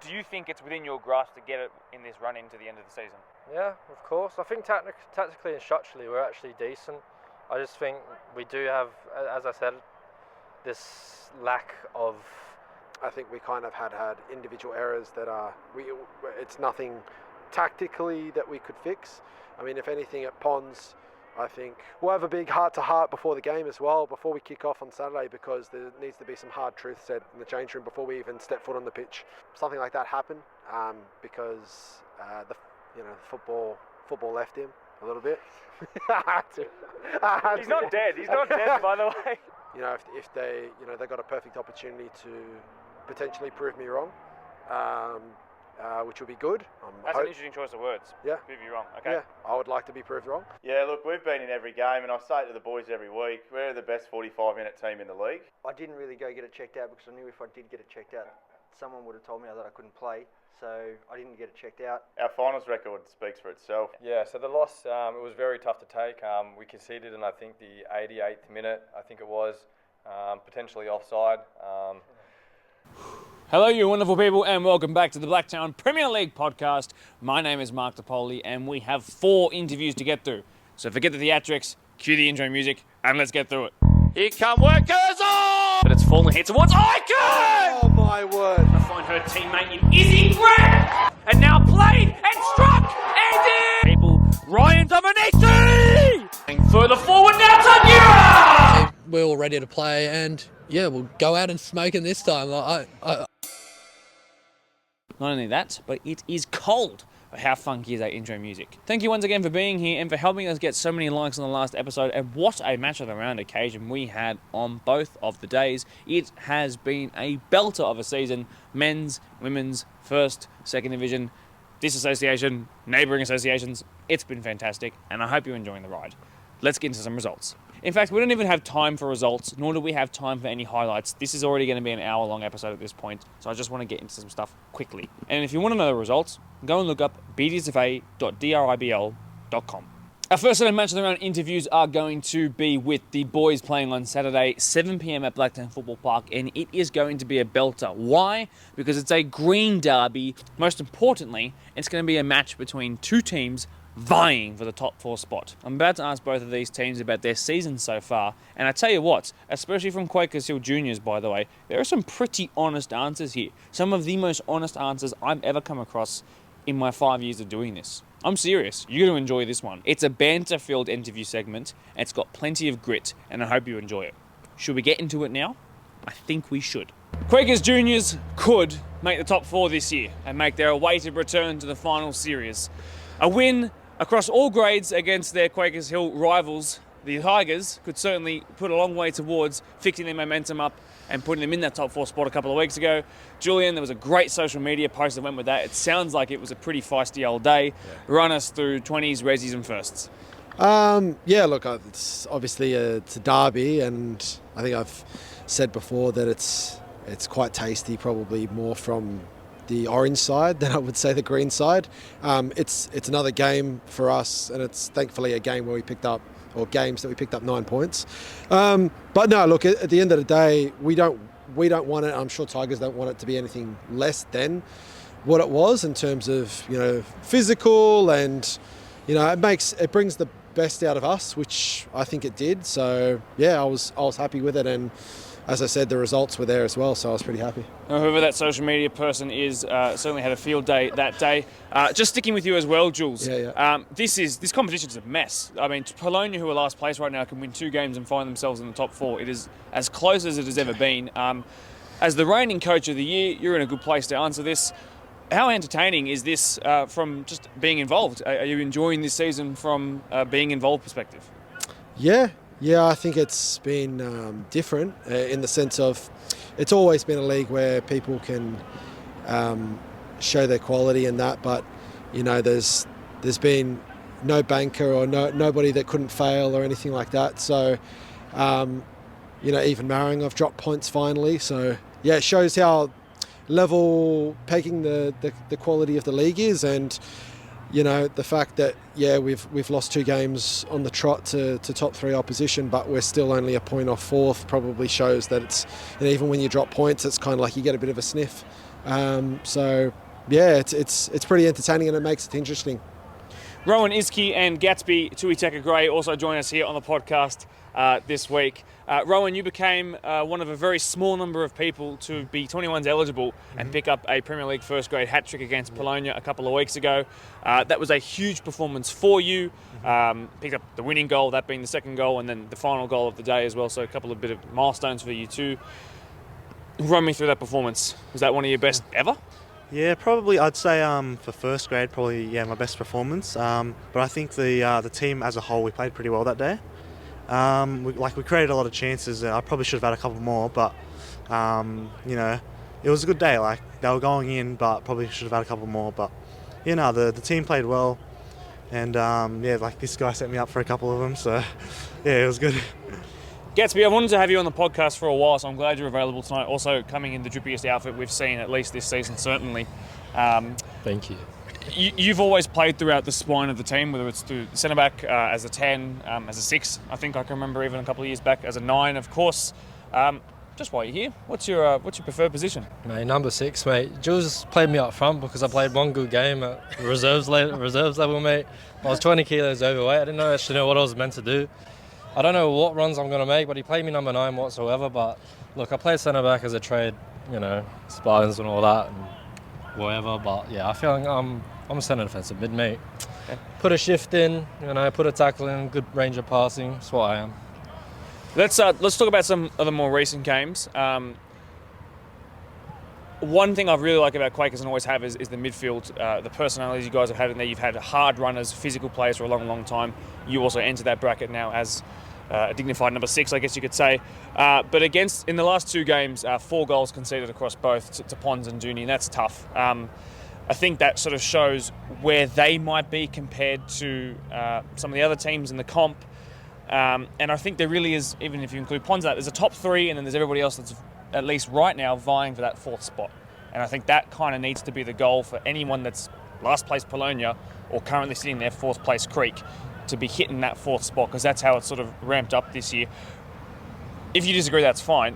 do you think it's within your grasp to get it in this run into the end of the season? Yeah, of course. I think tactically and structurally we're actually decent. I just think we do have, as I said, this lack of... I think we kind of had individual errors that it's nothing tactically that we could fix. I mean, if anything at Ponds, I think we'll have a big heart-to-heart before the game as well, before we kick off on Saturday, because there needs to be some hard truth said in the change room before we even step foot on the pitch. Something like that happened because the football left him a little bit. He's not dead. He's not dead, by the way. You know, if they got a perfect opportunity to potentially prove me wrong, which would be good. That's an interesting choice of words. Yeah. Prove you wrong. Okay. Yeah, I would like to be proved wrong. Yeah, look, we've been in every game, and I say it to the boys every week, we're the best 45-minute team in the league. I didn't really go get it checked out because I knew if I did get it checked out, someone would have told me that I couldn't play, so I didn't get it checked out. Our finals record speaks for itself. Yeah, so the loss, it was very tough to take. We conceded in, I think, the 88th minute, I think it was, potentially offside. Hello, you wonderful people, and welcome back to the Blacktown Premier League podcast. My name is 𝓢𝓘𝓧-TEAM, and we have 4 interviews to get through. So forget the theatrics, cue the intro music, and let's get through it. Here come Workers on! But it's fallen here towards Icon! Oh my word. To find her teammate in Izzy Grant! And now played and struck! And in! People, Ryan Dominici! And further forward now, Tanyura! We're all ready to play, and yeah, we'll go out and smoke it this time. Not only that, but it is cold. How funky is that intro music? Thank you once again for being here and for helping us get so many likes on the last episode. And what a match of the round occasion we had on both of the days. It has been a belter of a season. Men's, women's, first, second division, disassociation, neighbouring associations. It's been fantastic, and I hope you're enjoying the ride. Let's get into some results. In fact, we don't even have time for results, nor do we have time for any highlights. This is already going to be an hour-long episode at this point, so I just want to get into some stuff quickly. And if you want to know the results, go and look up bdsfa.dribl.com. Our first set of match of the round interviews are going to be with the boys playing on Saturday, 7 p.m. at Blacktown Football Park, and it is going to be a belter. Why? Because it's a green derby. Most importantly, it's going to be a match between two teams vying for the top 4 spot. I'm about to ask both of these teams about their season so far, and I tell you what, especially from Quakers Hill Juniors, by the way, there are some pretty honest answers here. Some of the most honest answers I've ever come across in my 5 years of doing this. I'm serious. You're going to enjoy this one. It's a banter-filled interview segment, and it's got plenty of grit, and I hope you enjoy it. Should we get into it now? I think we should. Quakers Juniors could make the top 4 this year and make their awaited return to the final series. A win across all grades against their Quakers Hill rivals, the Tigers, could certainly put a long way towards fixing their momentum up and putting them in that top 4 spot a couple of weeks ago. Julian, there was a great social media post that went with that. It sounds like it was a pretty feisty old day. Yeah. Run us through 20s, resis and firsts. Yeah, look, it's obviously it's a derby, and I think I've said before that it's quite tasty, probably more from the orange side than I would say the green side. It's another game for us, and it's thankfully a game where we picked up, or games that we picked up 9 points. But no, look, at the end of the day, we don't want it. I'm sure Tigers don't want it to be anything less than what it was in terms of physical, and it brings the best out of us, which I think it did. So yeah, I was happy with it, and as I said, the results were there as well, so I was pretty happy. Whoever that social media person is certainly had a field day that day. Just sticking with you as well, Jules. Yeah. This competition's a mess. I mean, Polonia, who are last place right now, can win 2 games and find themselves in the top 4. It is as close as it has ever been. As the reigning coach of the year, you're in a good place to answer this. How entertaining is this from just being involved? Are you enjoying this season from a being involved perspective? Yeah, I think it's been different in the sense of it's always been a league where people can show their quality and that, but there's been no banker or nobody that couldn't fail or anything like that. So even Marang, I've dropped points finally. So yeah, it shows how level pegging the quality of the league is, and the fact that we've lost 2 games on the trot to top 3 opposition, but we're still only a point off 4th, probably shows that it's even when you drop points, it's kind of like you get a bit of a sniff So yeah, it's pretty entertaining and it makes it interesting. 𝓢𝓘𝓧-TEAM and 𝓢𝓘𝓧-TEAM also join us here on the podcast this week. Rowan, you became one of a very small number of people to be 21s eligible and pick up a Premier League first grade hat-trick against Bologna a couple of weeks ago. That was a huge performance for you. Picked up the winning goal, that being the second goal, and then the final goal of the day as well, so a couple of bit of milestones for you too. Run me through that performance. Was that one of your best ever? Yeah, probably. I'd say for first grade, probably my best performance. But I think the team as a whole, we played pretty well that day. We created a lot of chances. I probably should have had a couple more, but it was a good day. Like they were going in, but probably should have had a couple more. But the team played well, and this guy set me up for a couple of them. So yeah, it was good. 𝓘𝓧, I wanted to have you on the podcast for a while, so I'm glad you're available tonight. Also coming in the drippiest outfit we've seen, at least this season, certainly. Thank you. You've always played throughout the spine of the team, whether it's through centre-back, as a 10, as a 6. I think I can remember even a couple of years back as a 9, of course. Just while you're here, what's your preferred position? Mate, number 6, mate. Jules played me up front because I played one good game at reserves level, mate. I was 20 kilos overweight. I didn't actually know what I was meant to do. I don't know what runs I'm going to make, but he played me number 9 whatsoever. But look, I played centre-back as a trade, Spartans and all that and whatever. But yeah, I feel like I'm a centre defensive mid, mate. Okay. Put a shift in, put a tackle in, good range of passing. That's what I am. Let's talk about some of the more recent games. One thing I really like about Quakers and always have is the midfield, the personalities you guys have had in there. You've had hard runners, physical players for a long, long time. You also enter that bracket now as a dignified number 6, I guess you could say. But in the last 2 games, 4 goals conceded across both to Pons and Juni, and that's tough. I think that sort of shows where they might be compared to some of the other teams in the comp. And I think there really is, even if you include Pons, there's a top 3 and then there's everybody else that's at least right now vying for that 4th spot. And I think that kind of needs to be the goal for anyone that's last place Bologna or currently sitting there 4th place Creek to be hitting that 4th spot, because that's how it's sort of ramped up this year. If you disagree, that's fine.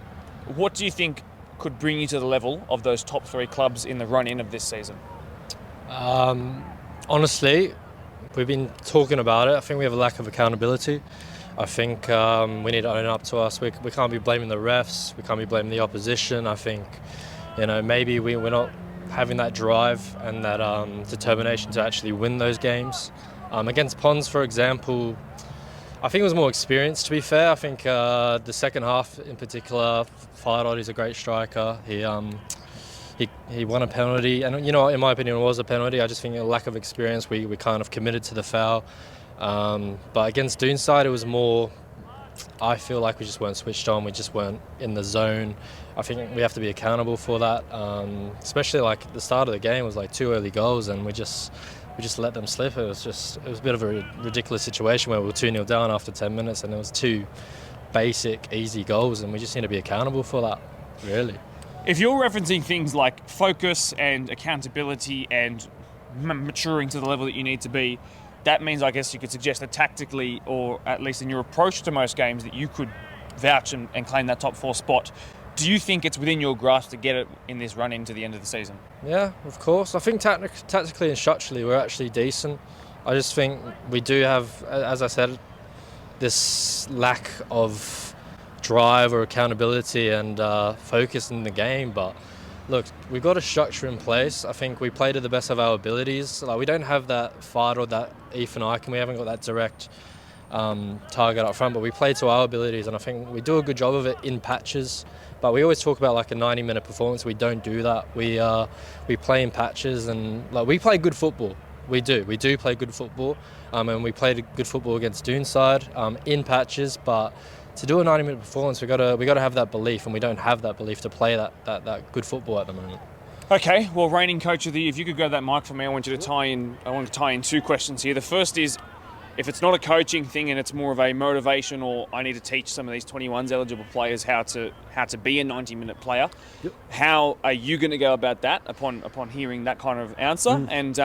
What do you think could bring you to the level of those top 3 clubs in the run-in of this season? Honestly, we've been talking about it. I think we have a lack of accountability. I think we need to own up to us. We can't be blaming the refs. We can't be blaming the opposition. I think, maybe we're not having that drive and that determination to actually win those games. Against Pons, for example, I think it was more experience, to be fair. I think the second half in particular, 𝓢𝓘𝓧 is a great striker. He won a penalty, and in my opinion, it was a penalty. I just think a lack of experience. We kind of committed to the foul. But against 𝓢𝓘𝓧, it was more, I feel like we just weren't switched on, we just weren't in the zone. I think we have to be accountable for that, especially like at the start of the game was like 2 early goals and we just let them slip. It was a bit of a ridiculous situation where we were 2-0 down after 10 minutes and it was 2 basic, easy goals, and we just need to be accountable for that, really. If you're referencing things like focus and accountability and maturing to the level that you need to be, that means, I guess you could suggest that tactically, or at least in your approach to most games, that you could vouch and claim that top 4 spot. Do you think it's within your grasp to get it in this run into the end of the season? Yeah, of course. I think tactically and structurally we're actually decent. I just think we do have, as I said, this lack of drive or accountability and focus in the game. But look, we've got a structure in place. I think we play to the best of our abilities. Like, we don't have that 𝓢𝓘𝓧 or that 𝓢𝓘𝓧, and we haven't got that direct target up front, but we play to our abilities, and I think we do a good job of it in patches. But we always talk about like a 90-minute performance. We don't do that. We play in patches, and like we play good football. We do play good football, and we played good football against 𝓢𝓘𝓧 in patches. But to do a 90-minute performance, we got to have that belief, and we don't have that belief to play that good football at the moment. Okay, well, reigning coach of the year, if you could grab that mic for me, I want to tie in 2 questions here. The first is, if it's not a coaching thing and it's more of a motivation, or I need to teach some of these 21s eligible players how to be a 90-minute player, yep, how are you going to go about that upon hearing that kind of answer? And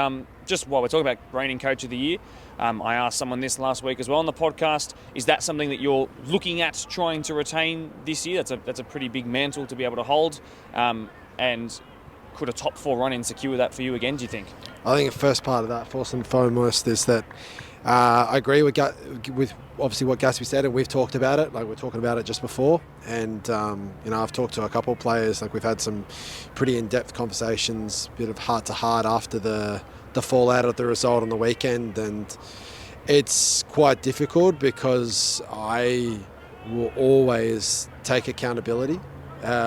just while we're talking about reigning coach of the year, I asked someone this last week as well on the podcast. Is that something that you're looking at trying to retain this year? That's a pretty big mantle to be able to hold. And could a top 4 run-in secure that for you again, do you think? I think the first part of that, first and foremost, is that I agree with obviously what Gatsby said, and we've talked about it. Like, we're talking about it just before, and I've talked to a couple of players. Like, we've had some pretty in-depth conversations, bit of heart-to-heart after the fallout of the result on the weekend, and it's quite difficult because I will always take accountability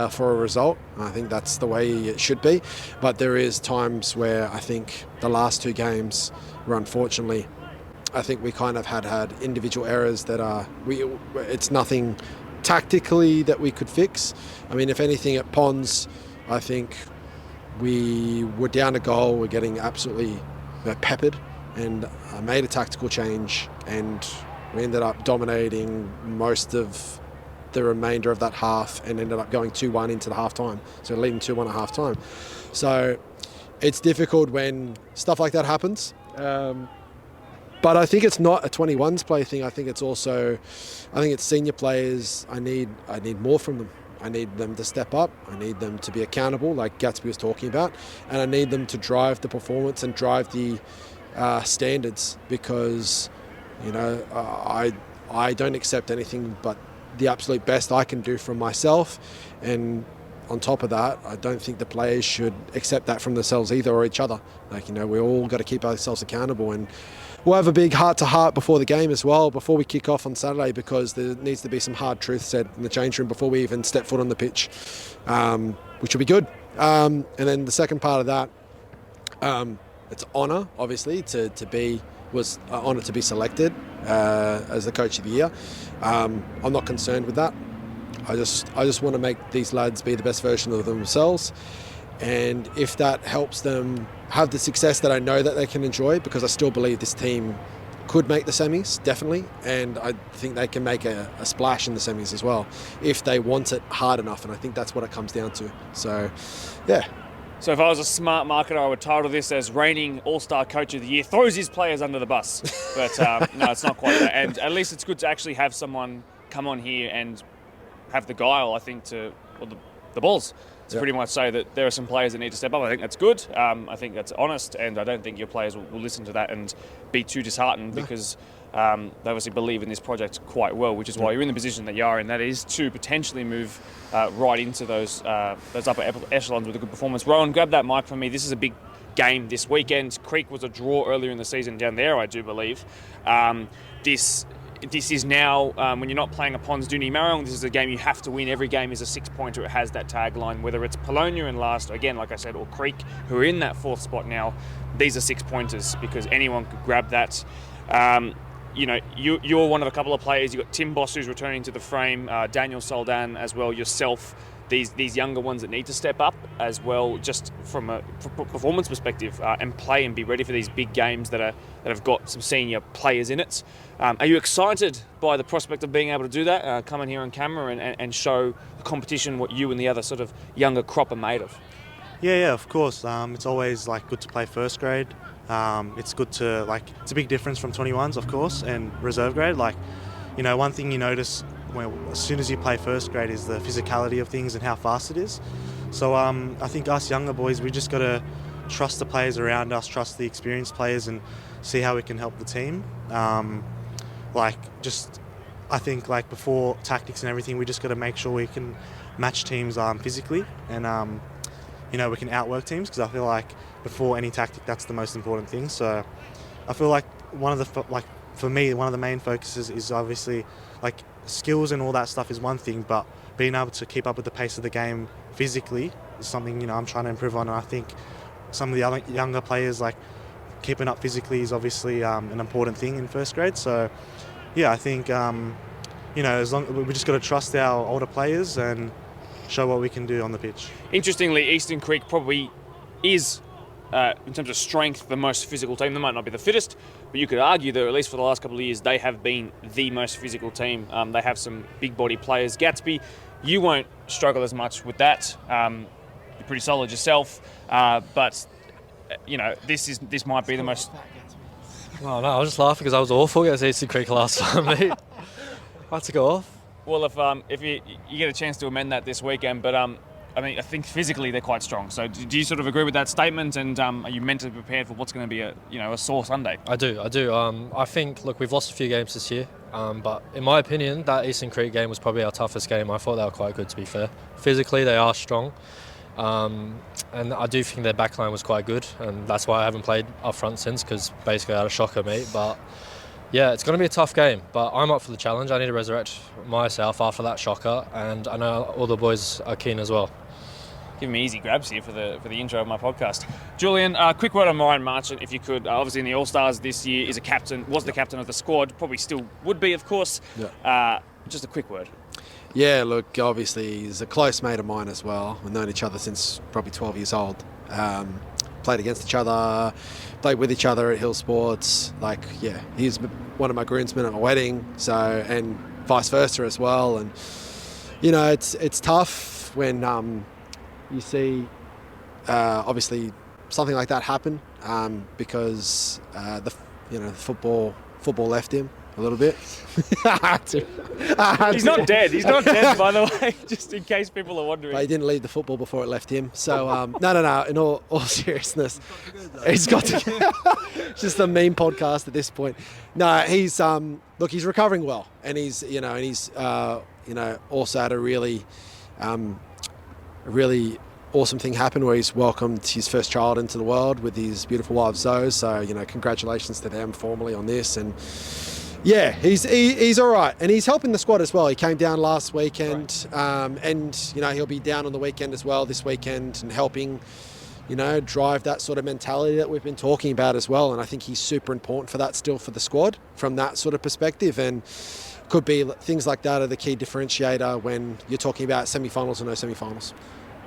for a result. I think that's the way it should be, but there is times where I think the last 2 games were, unfortunately, I think we kind of had individual errors that it's nothing tactically that we could fix. I mean, if anything, at Ponds, I think we were down a goal, we're getting absolutely peppered, and I made a tactical change, and we ended up dominating most of the remainder of that half and ended up going 2-1 into the half-time, so leading 2-1 at half-time. So it's difficult when stuff like that happens. But I think it's not a 21s play thing. I think it's senior players. I need more from them. I need them to step up. I need them to be accountable, like Gatsby was talking about, and I need them to drive the performance and drive the standards, because I don't accept anything but the absolute best I can do from myself, and on top of that, I don't think the players should accept that from themselves either, or each other. We all got to keep ourselves accountable, and we'll have a big heart-to-heart before the game as well, before we kick off on Saturday, because there needs to be some hard truth said in the change room before we even step foot on the pitch, which will be good. And then the second part of that, it's an honour, obviously, was an honour to be selected as the Coach of the Year. I'm not concerned with that. I just want to make these lads be the best version of themselves, and if that helps them have the success that I know that they can enjoy, because I still believe this team could make the semis, definitely, and I think they can make a splash in the semis as well if they want it hard enough, and I think that's what it comes down to. So, yeah. So if I was a smart marketer, I would title this as reigning All-Star Coach of the Year throws his players under the bus. But no, it's not quite that. And at least it's good to actually have someone come on here and have the guile, I think, the balls to pretty much say that there are some players that need to step up. I think that's good. I think that's honest, and I don't think your players will listen to that and be too disheartened, because they obviously believe in this project quite well, which is why you're in the position that you are in, that is to potentially move right into those upper echelons with a good performance. Rowan, grab that mic from me. This is a big game this weekend. Creek was a draw earlier in the season down there, I do believe. This is now, when you're not playing a Ponds Dooney Marong, this is a game you have to win. Every game is a 6-pointer. It has that tagline, whether it's Polonia in last, again, like I said, or Creek, who are in that 4th spot now. These are 6-pointers because anyone could grab that. You're one of a couple of players. You've got Tim Boss, who's returning to the frame, Daniel Soldan as well, yourself. These younger ones that need to step up as well, just from a performance perspective, and play and be ready for these big games that have got some senior players in it. Are you excited by the prospect of being able to do that, come in here on camera and show the competition what you and the other sort of younger crop are made of? Yeah, of course. It's always good to play first grade. It's good to it's a big difference from 21s, of course, and reserve grade. One thing you notice as soon as you play first grade is the physicality of things and how fast it is. So I think us younger boys, we just got to trust the players around us, trust the experienced players, and see how we can help the team. I think before tactics and everything, we just got to make sure we can match teams physically, and we can outwork teams, because I feel like before any tactic, that's the most important thing. So I feel like for me, one of the main focuses is obviously skills and all that stuff is one thing, but being able to keep up with the pace of the game physically is something I'm trying to improve on. And I think some of the other younger players, keeping up physically is obviously an important thing in first grade. So yeah, I think as long we just got to trust our older players and show what we can do on the pitch. Interestingly, Eastern Creek probably is, in terms of strength, the most physical team. They might not be the fittest, but you could argue that at least for the last couple of years, they have been the most physical team. They have some big body players. Gatsby, you won't struggle as much with that. You're pretty solid yourself, but this might be the most. Oh, no, I was just laughing because I was awful against Eastern Creek last time, mate. I had to go off. Well, if you get a chance to amend that this weekend, but I mean, I think physically they're quite strong. So do you sort of agree with that statement? And are you mentally prepared for what's going to be a sore Sunday? I do. I think, look, we've lost a few games this year, but in my opinion, that Eastern Creek game was probably our toughest game. I thought they were quite good, to be fair. Physically, they are strong. And I do think their backline was quite good, and that's why I haven't played up front since, because basically I had a shocker meet. But yeah, it's going to be a tough game, but I'm up for the challenge. I need to resurrect myself after that shocker, and I know all the boys are keen as well. Giving me easy grabs here for the intro of my podcast. Julian, quick word on Ryan Marchant, if you could. Obviously in the All-Stars this year, was the captain of the squad, probably still would be, of course. Yeah. Just a quick word. Yeah, look, obviously he's a close mate of mine as well. We've known each other since probably 12 years old. Played against each other, played with each other at Hill Sports. Like, yeah, he's one of my groomsmen at my wedding, and vice versa as well. And you know, it's tough when you see obviously something like that happen, because the football left him a little bit. He's not dead. He's not dead, by the way, just in case people are wondering. But he didn't leave the football before it left him. So, no. In all seriousness, he's got to. It's just a meme podcast at this point. No, he's he's recovering well, and he's also had a really awesome thing happen where he's welcomed his first child into the world with his beautiful wife Zoe. So, congratulations to them formally on this. And yeah, he's all right, and he's helping the squad as well. He came down last weekend, and he'll be down on the weekend as well this weekend, and helping drive that sort of mentality that we've been talking about as well. And I think he's super important for that still for the squad from that sort of perspective, and could be things like that are the key differentiator when you're talking about semi-finals or no semi-finals.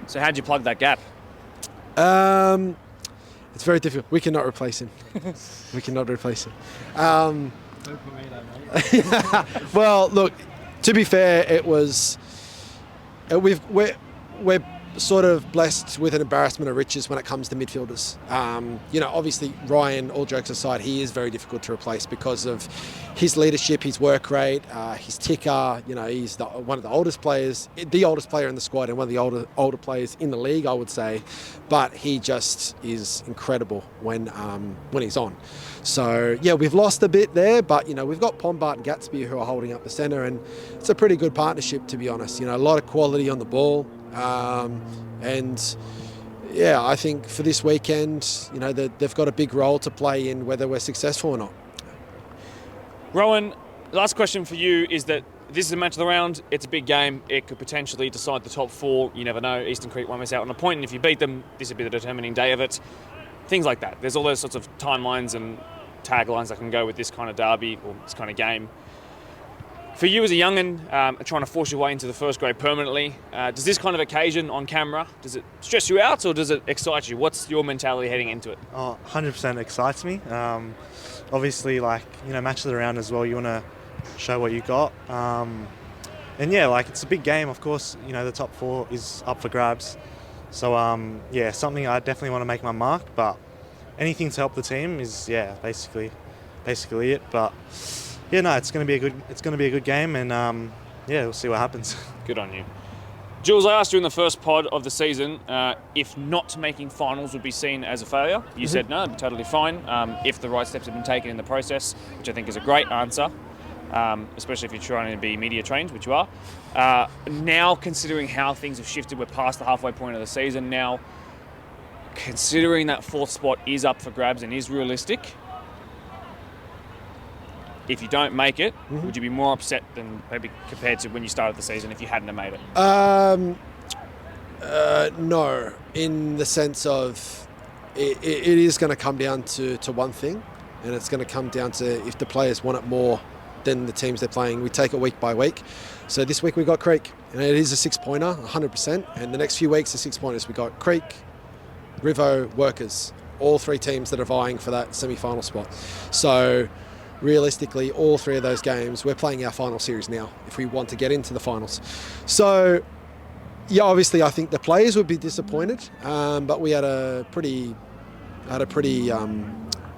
So how'd you plug that gap? It's very difficult. We cannot replace him. Well, look, to be fair, it was we're sort of blessed with an embarrassment of riches when it comes to midfielders. Obviously Ryan, all jokes aside, he is very difficult to replace because of his leadership, his work rate, his ticker. He's one of the oldest players, the oldest player in the squad, and one of the older players in the league, I would say. But he just is incredible when he's on. So yeah, we've lost a bit there, but we've got Pombart and Gatsby who are holding up the centre, and it's a pretty good partnership, to be honest. A lot of quality on the ball. And yeah, I think for this weekend, they've got a big role to play in whether we're successful or not. Rowan, last question for you is that this is a match of the round. It's a big game. It could potentially decide the top four. You never know. Eastern Creek won't miss out on a point, and if you beat them, this would be the determining day of it. Things like that. There's all those sorts of timelines and taglines that can go with this kind of derby or this kind of game. For you as a young'un, trying to force your way into the first grade permanently, does this kind of occasion on camera, does it stress you out or does it excite you? What's your mentality heading into it? 100% excites me. Obviously, match of the round as well, you want to show what you got. And yeah, it's a big game, of course. The top four is up for grabs. So, something I definitely want to make my mark, but anything to help the team is, basically it. But yeah, no, it's going to be a good game, and we'll see what happens. Good on you. Jules, I asked you in the first pod of the season if not making finals would be seen as a failure. You said no, it'd be totally fine if the right steps have been taken in the process, which I think is a great answer, especially if you're trying to be media trained, which you are. Now, considering how things have shifted, we're past the halfway point of the season now, considering that fourth spot is up for grabs and is realistic, if you don't make it, would you be more upset than maybe compared to when you started the season if you hadn't have made it? No, in the sense of it is going to come down to one thing, and it's going to come down to if the players want it more than the teams they're playing. We take it week by week. So this week we got Creek, and it is a 6-pointer, 100%. And the next few weeks, the 6-pointers, we got Creek, Rivo, Workers, all three teams that are vying for that semi-final spot. So realistically, all three of those games, we're playing our final series now if we want to get into the finals. So, yeah, obviously I think the players would be disappointed, but we had a pretty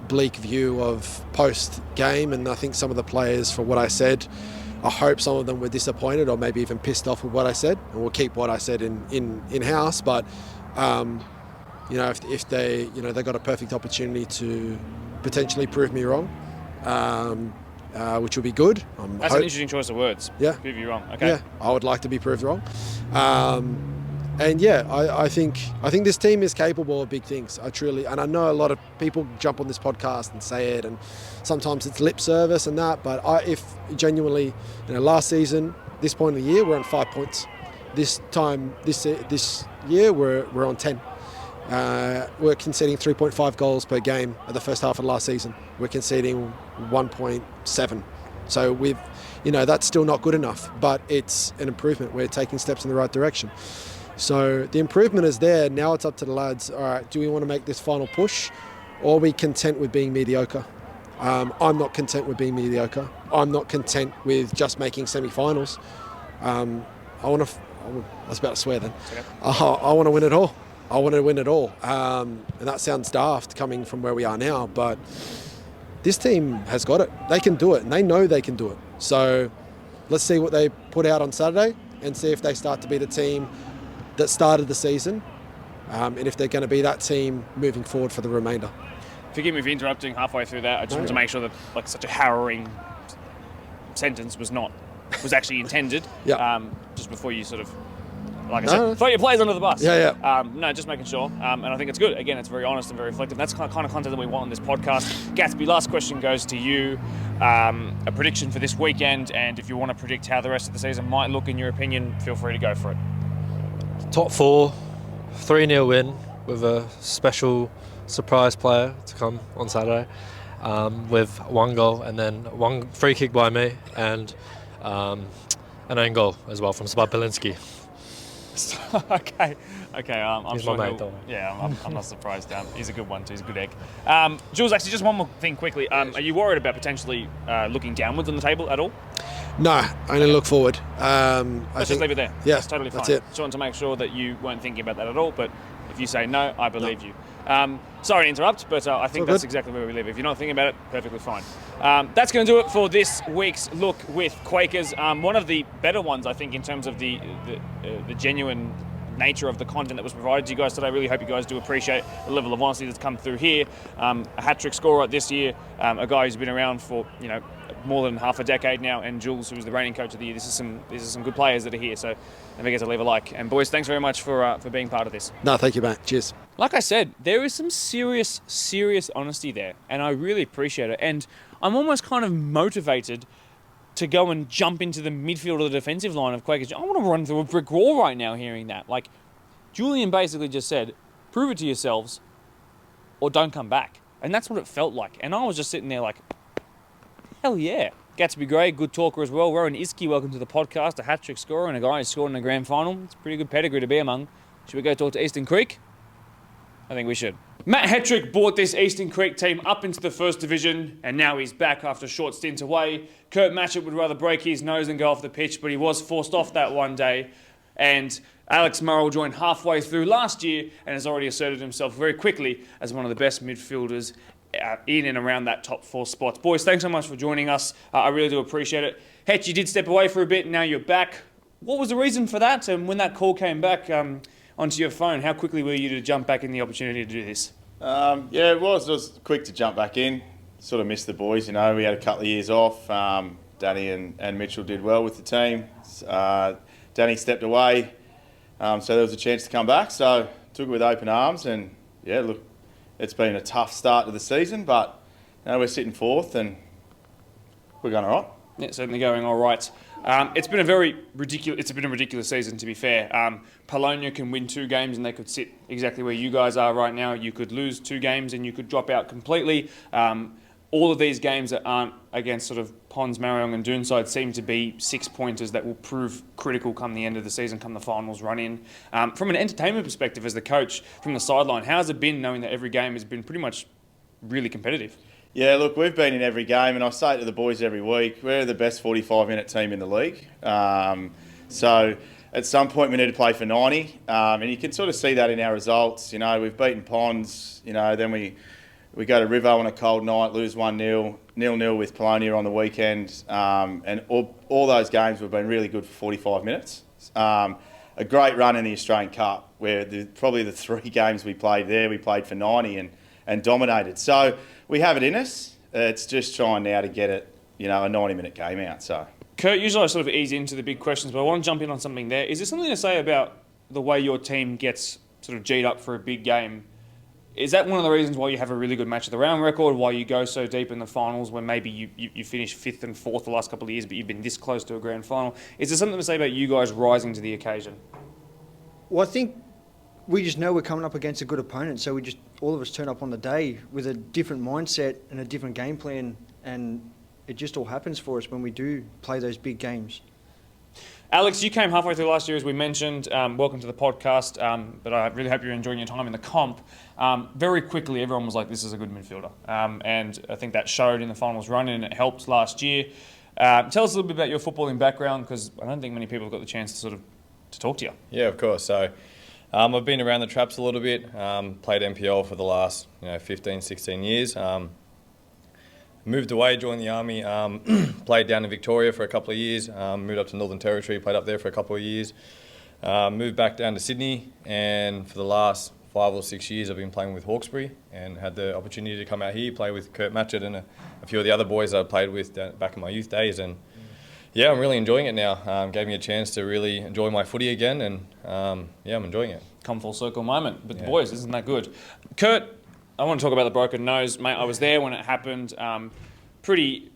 bleak view of post-game, and I think some of the players, for what I said, I hope some of them were disappointed or maybe even pissed off with what I said, and we'll keep what I said in house. But if they they got a perfect opportunity to potentially prove me wrong, which will be good. That's an interesting choice of words. Yeah, prove you wrong. Okay. Yeah, I would like to be proved wrong. And yeah, I think this team is capable of big things. And I know a lot of people jump on this podcast and say it, and sometimes it's lip service and that. But if genuinely, last season, this point of the year, we're on 5 points. This year, we're on 10. We're conceding 3.5 goals per game at the first half of last season. We're conceding 1.7. So that's still not good enough, but it's an improvement. We're taking steps in the right direction. So the improvement is there. Now it's up to the lads. All right, do we want to make this final push, or are we content with being mediocre? I'm not content with being mediocre. I'm not content with just making semi-finals. I was about to swear then. I want to win it all. I want to win it all. And that sounds daft coming from where we are now, but this team has got it. They can do it, and they know they can do it. So let's see what they put out on Saturday and see if they start to be the team that started the season, and if they're going to be that team moving forward for the remainder. Forgive me for interrupting halfway through that. I just wanted to make sure that such a harrowing sentence was actually intended. Yeah. Just before you sort of, like I said, throw your players under the bus. Yeah. No, just making sure. And I think it's good. Again, it's very honest and very reflective. That's the kind of content that we want on this podcast. Gatsby, last question goes to you. A prediction for this weekend, and if you want to predict how the rest of the season might look in your opinion, feel free to go for it. Top 4, 3-0 win with a special surprise player to come on Saturday, with 1 goal and then 1 free kick by me and an own goal as well from Spud Bielinski. Okay. I'm He's sure my mate, don't worry. Yeah, I'm not surprised. He's a good one too. He's a good egg. Jules, actually, just one more thing quickly. Are you worried about potentially looking downwards on the table at all? No, I only look forward. Let's just leave it there. Yeah, that's totally fine. That's it. Just wanted to make sure that you weren't thinking about that at all. But if you say no, I believe you. Sorry to interrupt, but I think that's exactly where we live. If you're not thinking about it, perfectly fine. That's going to do it for this week's look with Quakers. One of the better ones, I think, in terms of the genuine nature of the content that was provided to you guys today. I really hope you guys do appreciate the level of honesty that's come through here. A hat-trick scorer this year, a guy who's been around for more than half a decade now, and Jules, who was the reigning coach of the year. These are some good players that are here, so don't forget to leave a like. And boys, thanks very much for being part of this. No, thank you, mate. Cheers. Like I said, there is some serious honesty there, and I really appreciate it. And I'm almost kind of motivated to go and jump into the midfield or the defensive line of Quakers. I want to run through a brick wall right now hearing that. Like, Julian basically just said, prove it to yourselves or don't come back. And that's what it felt like. And I was just sitting there like, hell yeah. Gatsby Gray, good talker as well. Rowan 𝐅𝐻𝐔𝐑𝐓𝐇, welcome to the podcast. A hat-trick scorer and a guy who scored in the grand final. It's a pretty good pedigree to be among. Should we go talk to Eastern Creek? I think we should. Matt Hettrick brought this Eastern Creek team up into the first division, and now he's back after a short stint away. Kurt Matchett would rather break his nose than go off the pitch, but he was forced off that one day. And Alex Murrell joined halfway through last year and has already asserted himself very quickly as one of the best midfielders in and around that top 4 spots. Boys, thanks so much for joining us. I really do appreciate it. Hetch, you did step away for a bit, and now you're back. What was the reason for that? And when that call came back onto your phone, how quickly were you to jump back in the opportunity to do this? Yeah, it was quick to jump back in. Sort of missed the boys, we had a couple of years off. Danny and Mitchell did well with the team. Danny stepped away, so there was a chance to come back. So took it with open arms, and yeah, look, it's been a tough start to the season, but we're sitting 4th and we're going all right. Yeah, certainly going all right. It's been a ridiculous season, to be fair. Polonia can win 2 games and they could sit exactly where you guys are right now. You could lose 2 games and you could drop out completely. All of these games that aren't against sort of Pons, Marion and Doonside seem to be 6-pointers that will prove critical come the end of the season, come the finals run in. From an entertainment perspective as the coach from the sideline, how's it been knowing that every game has been pretty much really competitive? Yeah, look, we've been in every game, and I say it to the boys every week, we're the best 45-minute team in the league. So at some point we need to play for 90, and you can sort of see that in our results. We've beaten Pons, then we we go to Rivo on a cold night, lose 1-0, 0-0 with Polonia on the weekend, and all those games have been really good for 45 minutes. A great run in the Australian Cup, where probably the 3 games we played there, we played for 90 and dominated. So we have it in us. It's just trying now to get it, a 90-minute game out. So, Kurt, usually I sort of ease into the big questions, but I want to jump in on something there. Is there something to say about the way your team gets sort of G'd up for a big game? Is that one of the reasons why you have a really good match of the round record, why you go so deep in the finals when maybe you finish 5th and 4th the last couple of years, but you've been this close to a grand final? Is there something to say about you guys rising to the occasion? Well, I think we just know we're coming up against a good opponent, so all of us turn up on the day with a different mindset and a different game plan, and it just all happens for us when we do play those big games. Alex, you came halfway through last year, as we mentioned. Welcome to the podcast, but I really hope you're enjoying your time in the comp. Very quickly, everyone was like, this is a good midfielder. And I think that showed in the finals run, and it helped last year. Tell us a little bit about your footballing background, because I don't think many people have got the chance to talk to you. Yeah, of course. So I've been around the traps a little bit, played NPL for the last 15, 16 years. Moved away, joined the Army, played down in Victoria for a couple of years, moved up to Northern Territory, played up there for a couple of years, moved back down to Sydney, and for the last 5 or 6 years I've been playing with 𝓢𝓘𝓧 and had the opportunity to come out here, play with 𝓢𝓘𝓧 and a few of the other boys I played with back in my youth days. And yeah, I'm really enjoying it now. Gave me a chance to really enjoy my footy again, and yeah, I'm enjoying it. Come full circle moment, but the boys, isn't that good? Kurt, I want to talk about the broken nose, mate. I was there when it happened. Pretty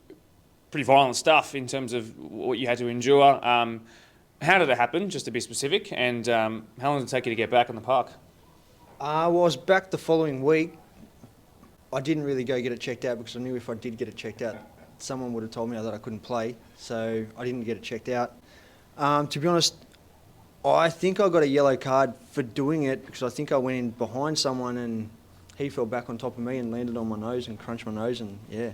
violent stuff in terms of what you had to endure. How did it happen, just to be specific, and how long did it take you to get back in the park? I was back the following week. I didn't really go get it checked out because I knew if I did get it checked out, someone would have told me that I couldn't play, so I didn't get it checked out. To be honest, I think I got a yellow card for doing it because I think I went in behind someone and he fell back on top of me and landed on my nose and crunched my nose, and yeah.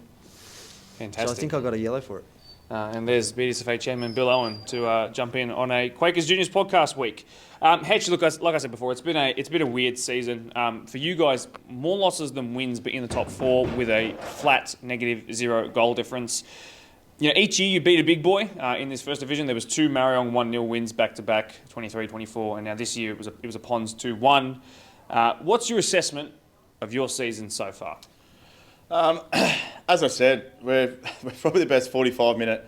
Fantastic. So I think I got a yellow for it. And there's BDSFA Chairman Bill Owen to jump in on a Quakers Juniors podcast week. Hetch, look, like I said before, it's been a weird season. For you guys, more losses than wins, but in the top 4 with a flat -0 goal difference. Each year you beat a big boy. In this first division, there was 2 Marion 1-0 wins back-to-back, 23-24, and now this year it was a Ponds 2-1. What's your assessment of your season so far? As I said, we're probably the best 45-minute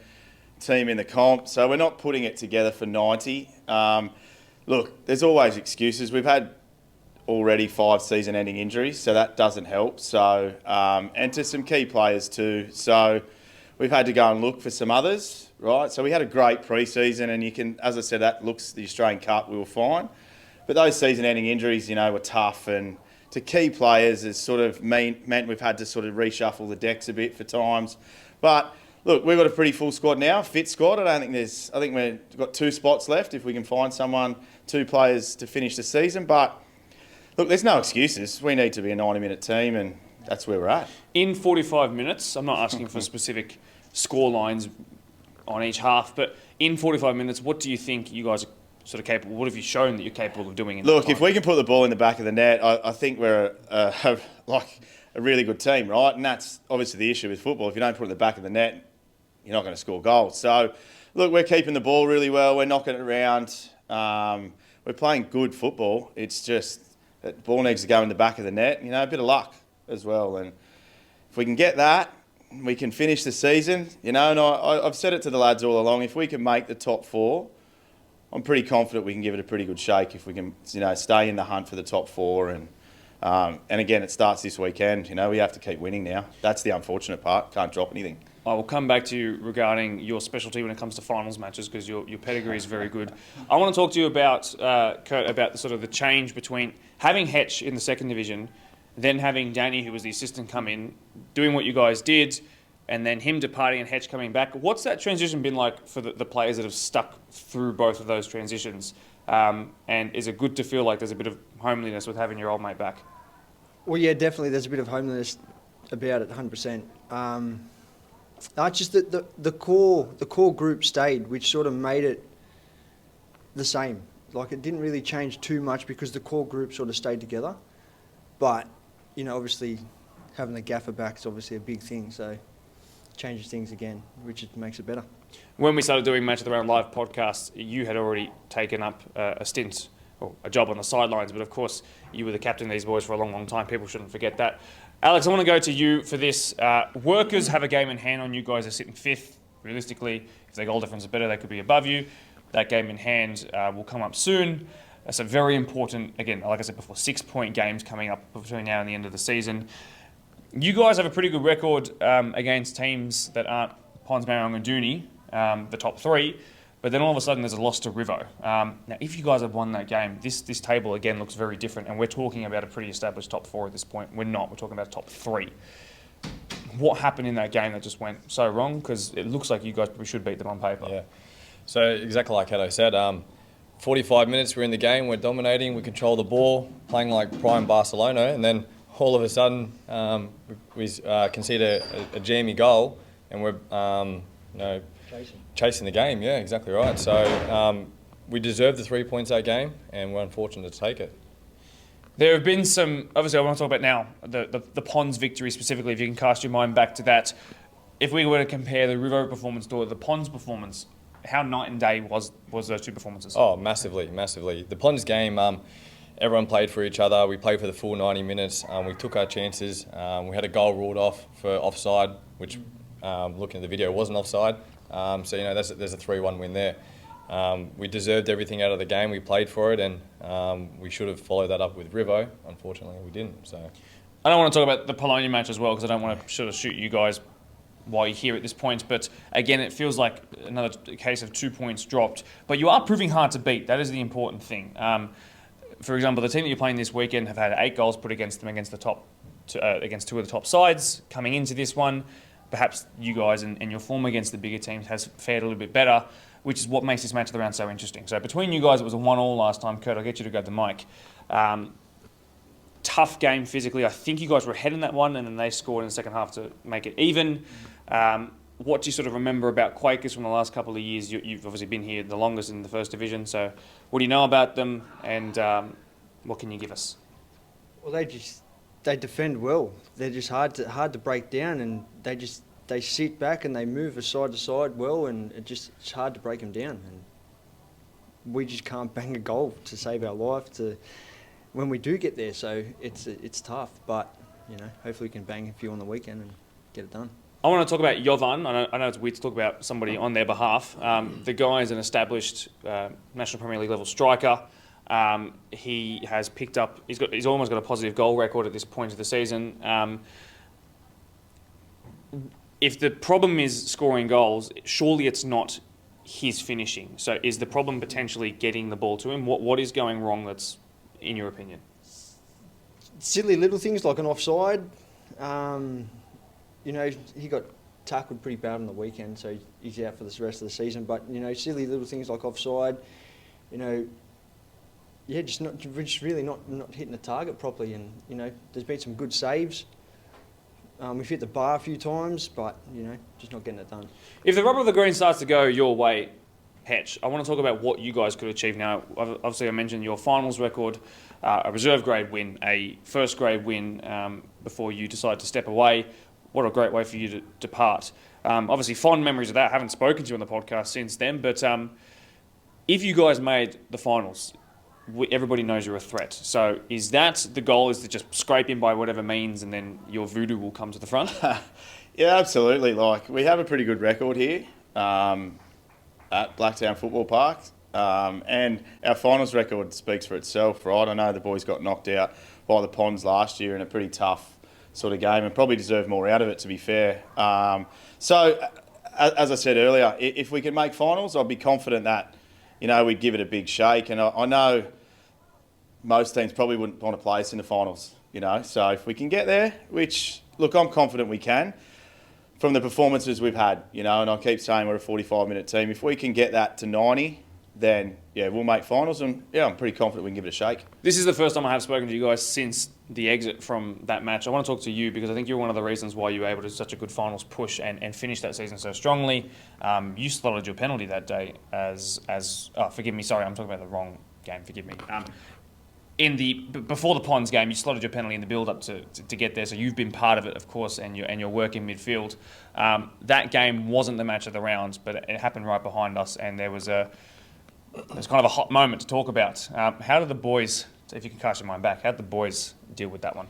team in the comp, so we're not putting it together for 90. Look, there's always excuses. We've had already 5 season-ending injuries, so that doesn't help. So, and to some key players too. So we've had to go and look for some others, right? So we had a great pre-season, and you can, as I said, that looks the Australian Cup, we were fine. But those season-ending injuries, were tough, and to key players has sort of meant we've had to sort of reshuffle the decks a bit for times. But look, we've got a pretty full squad now, fit squad. I think we've got 2 spots left if we can find 2 players to finish the season. But look, there's no excuses. We need to be a 90-minute team, and that's where we're at. In 45 minutes, I'm not asking for specific score lines on each half, but in 45 minutes, what do you think you guys are sort of capable? What have you shown that you're capable of doing? Look, if we can put the ball in the back of the net, I think we're a really good team, right? And that's obviously the issue with football. If you don't put it in the back of the net, you're not going to score goals. So, look, we're keeping the ball really well. We're knocking it around. We're playing good football. It's just that the ball needs to go in the back of the net. A bit of luck as well. And if we can get that, we can finish the season. And I've said it to the lads all along. If we can make the top 4, I'm pretty confident we can give it a pretty good shake if we can, stay in the hunt for the top 4. And again, it starts this weekend. We have to keep winning now. That's the unfortunate part. Can't drop anything. I will come back to you regarding your specialty when it comes to finals matches, because your pedigree is very good. I want to talk to you about, Kurt, about the change between having Hetch in the second division, then having Danny, who was the assistant, come in, doing what you guys did, and then him departing and Hetch coming back. What's that transition been like for the players that have stuck through both of those transitions? And is it good to feel like there's a bit of homeliness with having your old mate back? Well, yeah, definitely there's a bit of homeliness about it, 100%. It's just that the core group stayed, which sort of made it the same. Like, it didn't really change too much because the core group sort of stayed together. But, obviously having the gaffer back is obviously a big thing. So changes things again, which makes it better. When we started doing Match of the Round live podcasts, you had already taken up a stint or a job on the sidelines, but of course you were the captain of these boys for a long, long time. People shouldn't forget that. Alex, I want to go to you for this. Workers have a game in hand on you guys. Are sitting 5th. Realistically, if their goal difference is better, they could be above you. That game in hand will come up soon. That's a very important, again, like I said before, 6-point games coming up between now and the end of the season. You guys have a pretty good record against teams that aren't Ponds, Marang and Dooney, the top 3, but then all of a sudden there's a loss to Rivo. Now, if you guys have won that game, this table again looks very different, and we're talking about a pretty established top 4 at this point. We're not. We're talking about a top 3. What happened in that game that just went so wrong? Because it looks like you guys probably should beat them on paper. Yeah. So exactly like Cato said, 45 minutes we're in the game, we're dominating, we control the ball, playing like prime Barcelona, and then all of a sudden we concede a jammy goal, and we're chasing the game. Yeah, exactly right. So we deserved the 3 points that game, and we're unfortunate to take it. There have been some, obviously I want to talk about now, the Ponds victory specifically, if you can cast your mind back to that. If we were to compare the Rivo performance to the Ponds performance, how night and day was those two performances? Oh, massively, massively. The Ponds game, everyone played for each other. We played for the full 90 minutes. We took our chances. We had a goal ruled off for offside, which, looking at the video, wasn't offside. So, you know, there's a 3-1 win there. We deserved everything out of the game. We played for it, and we should have followed that up with Rivo. Unfortunately, we didn't. So, I don't want to talk about the Polonia match as well, because I don't want to sort of shoot you guys while you're here at this point. But again, it feels like another case of 2 points dropped. But you are proving hard to beat. That is the important thing. For example, the team that you're playing this weekend have had 8 goals put against them against against 2 of the top sides coming into this one. Perhaps you guys and your form against the bigger teams has fared a little bit better, which is what makes this match of the round so interesting. So between you guys, it was a 1-1 last time. Kurt, I'll get you to grab the mic. Tough game physically. I think you guys were ahead in that one, and then they scored in the second half to make it even. What do you sort of remember about Quakers from the last couple of years? You've obviously been here the longest in the first division, so what do you know about them, and what can you give us? Well, they defend well. They're just hard to break down, and they sit back and they move side to side well, and it's hard to break them down. And we just can't bang a goal to save our life when we do get there. So it's tough, but you know, hopefully we can bang a few on the weekend and get it done. I want to talk about Jovan. I know it's weird to talk about somebody on their behalf. The guy is an established National Premier League level striker. He has picked up. He's almost got a positive goal record at this point of the season. If the problem is scoring goals, surely it's not his finishing. So is the problem potentially getting the ball to him? What is going wrong? That's in your opinion? Silly little things like an offside. You know, he got tackled pretty bad on the weekend, so he's out for the rest of the season. But you know, silly little things like offside. You know, yeah, just really not hitting the target properly. And you know, there's been some good saves. We've hit the bar a few times, but you know, just not getting it done. If the rubber of the green starts to go your way, Hetch, I want to talk about what you guys could achieve now. Obviously, I mentioned your finals record, a reserve grade win, a first grade win before you decide to step away. What a great way for you to depart. Obviously, fond memories of that. I haven't spoken to you on the podcast since then, but if you guys made the finals, everybody knows you're a threat. So is that the goal, is to just scrape in by whatever means and then your voodoo will come to the front? Yeah, absolutely. Like, we have a pretty good record here at Blacktown Football Park. And our finals record speaks for itself, right? I know the boys got knocked out by the Ponds last year in a pretty tough sort of game and probably deserve more out of it, to be fair. So, as I said earlier, if we can make finals, I'd be confident that, you know, we'd give it a big shake. And I know most teams probably wouldn't want to play us in the finals, you know. So if we can get there, which, look, I'm confident we can, from the performances we've had, you know, and I keep saying we're a 45-minute team. If we can get that to 90, then, yeah, we'll make finals. And, yeah, I'm pretty confident we can give it a shake. This is the first time I have spoken to you guys since the exit from that match. I want to talk to you because I think you're one of the reasons why you were able to do such a good finals push and finish that season so strongly. You slotted your penalty that day as forgive me, sorry, I'm talking about the wrong game, forgive me. before the Ponds game, you slotted your penalty in the build-up to get there, so you've been part of it, of course, and your work in midfield. That game wasn't the match of the round, but it happened right behind us, and there was kind of a hot moment to talk about. How did the boys, if you can cast your mind back, how did the boys deal with that one?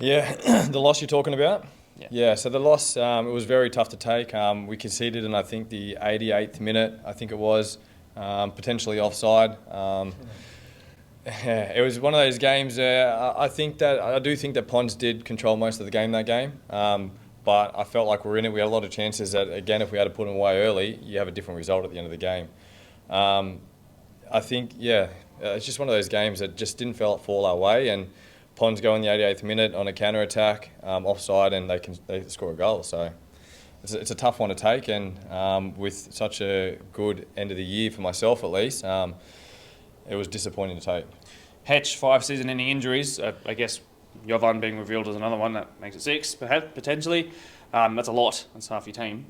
Yeah, the loss you're talking about? Yeah, so the loss, it was very tough to take. We conceded in, I think, the 88th minute, I think it was, potentially offside. Yeah, it was one of those games. I do think that Ponds did control most of the game that game, but I felt like we're in it. We had a lot of chances that, again, if we had to put them away early, you have a different result at the end of the game. I think, it's just one of those games that just didn't fall our way, and Ponds go in the 88th minute on a counter attack, offside, and they score a goal. So it's a tough one to take, and with such a good end of the year for myself at least. It was disappointing to take. Hetch, 5 season-ending injuries. I guess Jovan being revealed as another one, that makes it 6, perhaps, potentially. That's a lot. That's half your team.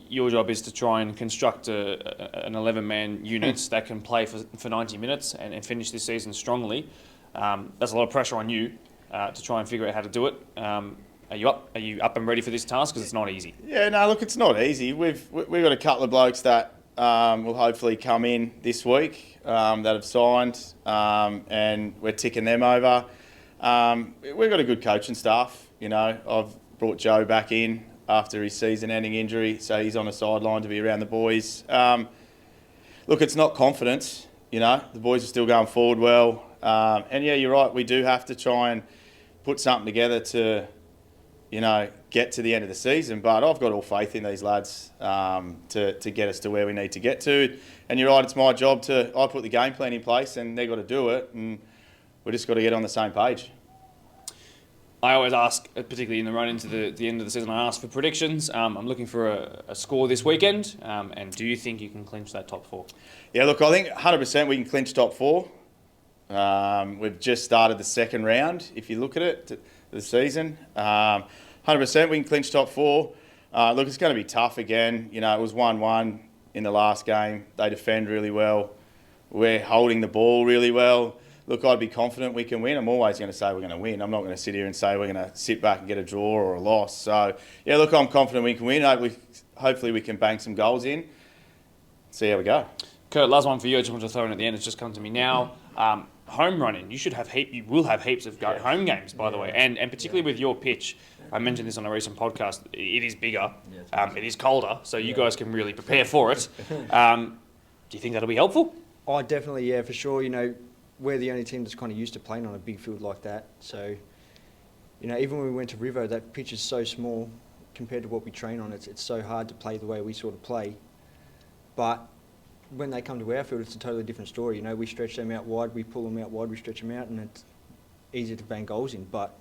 Your job is to try and construct an 11-man unit that can play for 90 minutes and finish this season strongly. That's a lot of pressure on you to try and figure out how to do it. Are you up and ready for this task? Because it's not easy. Yeah, no, look, it's not easy. We've got a couple of blokes that will hopefully come in this week that have signed, and we're ticking them over. We've got a good coaching staff. You know, I've brought Joe back in after his season-ending injury, so he's on the sideline to be around the boys. Look, it's not confidence. You know, the boys are still going forward well, and yeah, you're right. We do have to try and put something together to, you know, get to the end of the season. But I've got all faith in these lads to get us to where we need to get to. And you're right, it's my job I put the game plan in place and they've got to do it. And we've just got to get on the same page. I always ask, particularly in the run into the end of the season, I ask for predictions. I'm looking for a score this weekend. And do you think you can clinch that top 4? Yeah, look, I think 100% we can clinch top 4. We've just started the second round, if you look at it, the season. 100% we can clinch top 4. Look, it's going to be tough again. You know, it was 1-1 in the last game. They defend really well. We're holding the ball really well. Look, I'd be confident we can win. I'm always going to say we're going to win. I'm not going to sit here and say we're going to sit back and get a draw or a loss. So, yeah, look, I'm confident we can win. Hopefully we can bang some goals in. See how we go. Kurt, last one for you. I just want to throw in at the end. It's just come to me now. Home running. You will have heaps of home games, by the way, and particularly with your pitch. I mentioned this on a recent podcast. It is bigger. It is colder, so you guys can really prepare for it. Do you think that'll be helpful? Oh, definitely, yeah, for sure. You know, we're the only team that's kind of used to playing on a big field like that. So, you know, even when we went to Rivo, that pitch is so small compared to what we train on. It's so hard to play the way we sort of play. But when they come to our field, it's a totally different story. You know, we stretch them out wide, we pull them out wide, we stretch them out, and it's easy to bang goals in, but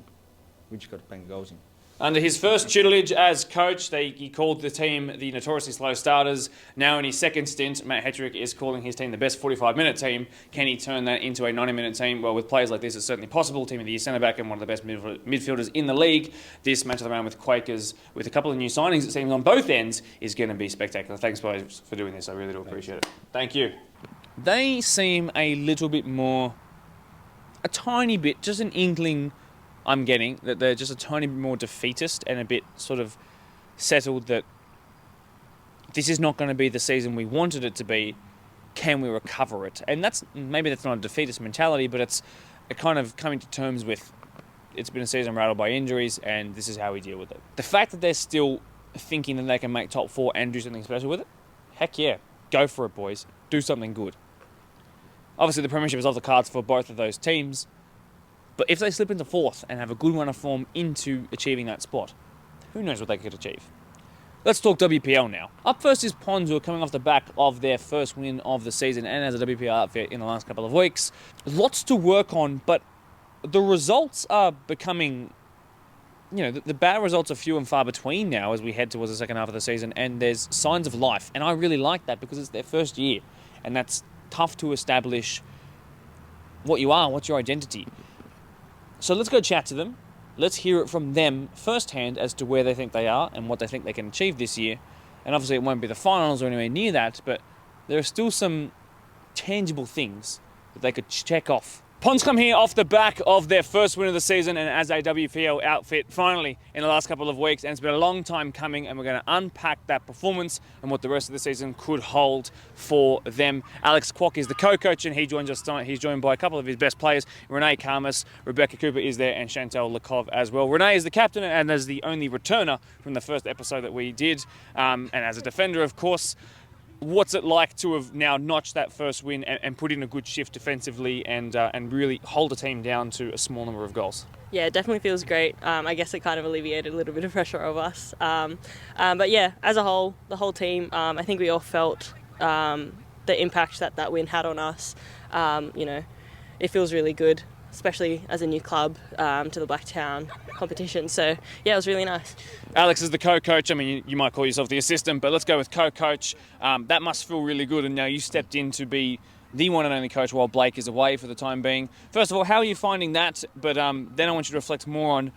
we just got to bang goals in. Under his first tutelage as coach, he called the team the notoriously slow starters. Now in his second stint, Matt Hettrick is calling his team the best 45-minute team. Can he turn that into a 90-minute team? Well, with players like this, it's certainly possible. Team of the year centre-back and one of the best midfielders in the league. This match of the round with Quakers, with a couple of new signings, it seems, on both ends, is going to be spectacular. Thanks, boys, for doing this. I really do appreciate it. Thank you. They seem a little bit more, a tiny bit, just an inkling I'm getting, that they're just a tiny bit more defeatist and a bit sort of settled that this is not going to be the season we wanted it to be. Can we recover it? And maybe that's not a defeatist mentality, but it's a kind of coming to terms with it's been a season rattled by injuries and this is how we deal with it. The fact that they're still thinking that they can make top 4 and do something special with it, heck yeah, go for it, boys. Do something good. Obviously, the premiership is off the cards for both of those teams. But if they slip into 4th and have a good run of form into achieving that spot, who knows what they could achieve. Let's talk WPL now. Up first is Ponds, who are coming off the back of their first win of the season and as a WPL outfit in the last couple of weeks. Lots to work on, but the results are becoming, you know, the bad results are few and far between now as we head towards the second half of the season, and there's signs of life. And I really like that because it's their first year, and that's tough to establish what you are, what's your identity. So let's go chat to them. Let's hear it from them firsthand as to where they think they are and what they think they can achieve this year. And obviously it won't be the finals or anywhere near that, but there are still some tangible things that they could check off. Ponds come here off the back of their first win of the season and as a WPL outfit finally in the last couple of weeks, and it's been a long time coming, and we're going to unpack that performance and what the rest of the season could hold for them. Alex Kwok is the co-coach and he joins us tonight. He's joined by a couple of his best players, 𝓢𝓘𝓧-TEAM, Rebecca Cooper is there, and 𝓢𝓘𝓧-TEAM as well. Renee is the captain and as the only returner from the first episode that we did, and as a defender of course. What's it like to have now notched that first win and put in a good shift defensively and really hold a team down to a small number of goals? Yeah, it definitely feels great. I guess it kind of alleviated a little bit of pressure over us. But yeah, as a whole, the whole team, I think we all felt the impact that win had on us. It feels really good, especially as a new club to the Blacktown competition. So yeah, it was really nice. Alex is the co-coach. I mean, you might call yourself the assistant, but let's go with co-coach. That must feel really good, and now you stepped in to be the one and only coach while Blake is away for the time being. First of all, how are you finding that? But then I want you to reflect more on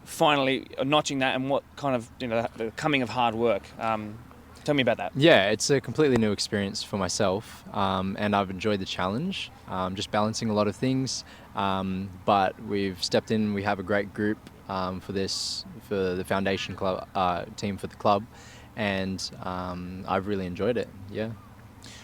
finally notching that and what kind of, the coming of hard work. Tell me about that. Yeah, it's a completely new experience for myself, and I've enjoyed the challenge, just balancing a lot of things. But we've stepped in, we have a great group for the foundation club team for the club, and I've really enjoyed it, yeah.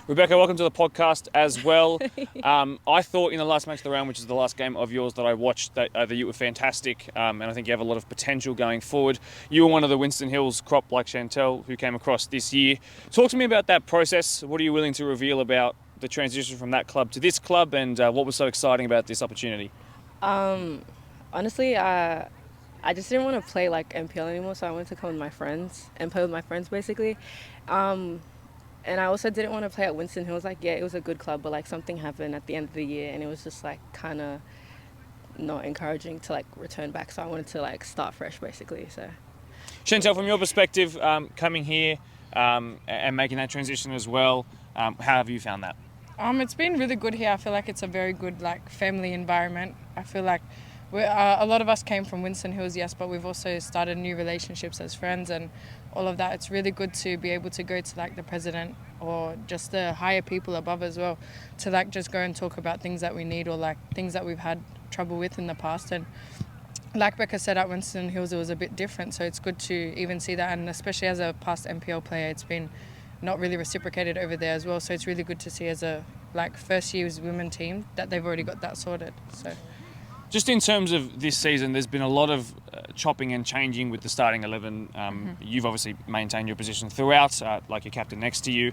Rebecca, welcome to the podcast as well. I thought in the last match of the round, which is the last game of yours that I watched, that you were fantastic, and I think you have a lot of potential going forward. You were one of the Winston Hills crop like Chantel who came across this year. Talk to me about that process. What are you willing to reveal about the transition from that club to this club, and what was so exciting about this opportunity? Honestly, I just didn't want to play like MPL anymore, so I wanted to come with my friends and play with my friends basically. And I also didn't want to play at Winston Hills. Like, yeah, it was a good club, but like something happened at the end of the year, and it was just like kind of not encouraging to like return back. So I wanted to like start fresh, basically. So, Chantel, from your perspective, coming here and making that transition as well, how have you found that? It's been really good here. I feel like it's a very good like family environment. I feel like a lot of us came from Winston Hills, yes, but we've also started new relationships as friends and all of that. It's really good to be able to go to like the president or just the higher people above as well to like just go and talk about things that we need or like things that we've had trouble with in the past. And like Becca said, at Winston Hills it was a bit different, so it's good to even see that, and especially as a past MPL player, it's been not really reciprocated over there as well, so it's really good to see as a like first year's women team that they've already got that sorted. So just in terms of this season, there's been a lot of chopping and changing with the starting 11. You've obviously maintained your position throughout, like your captain next to you,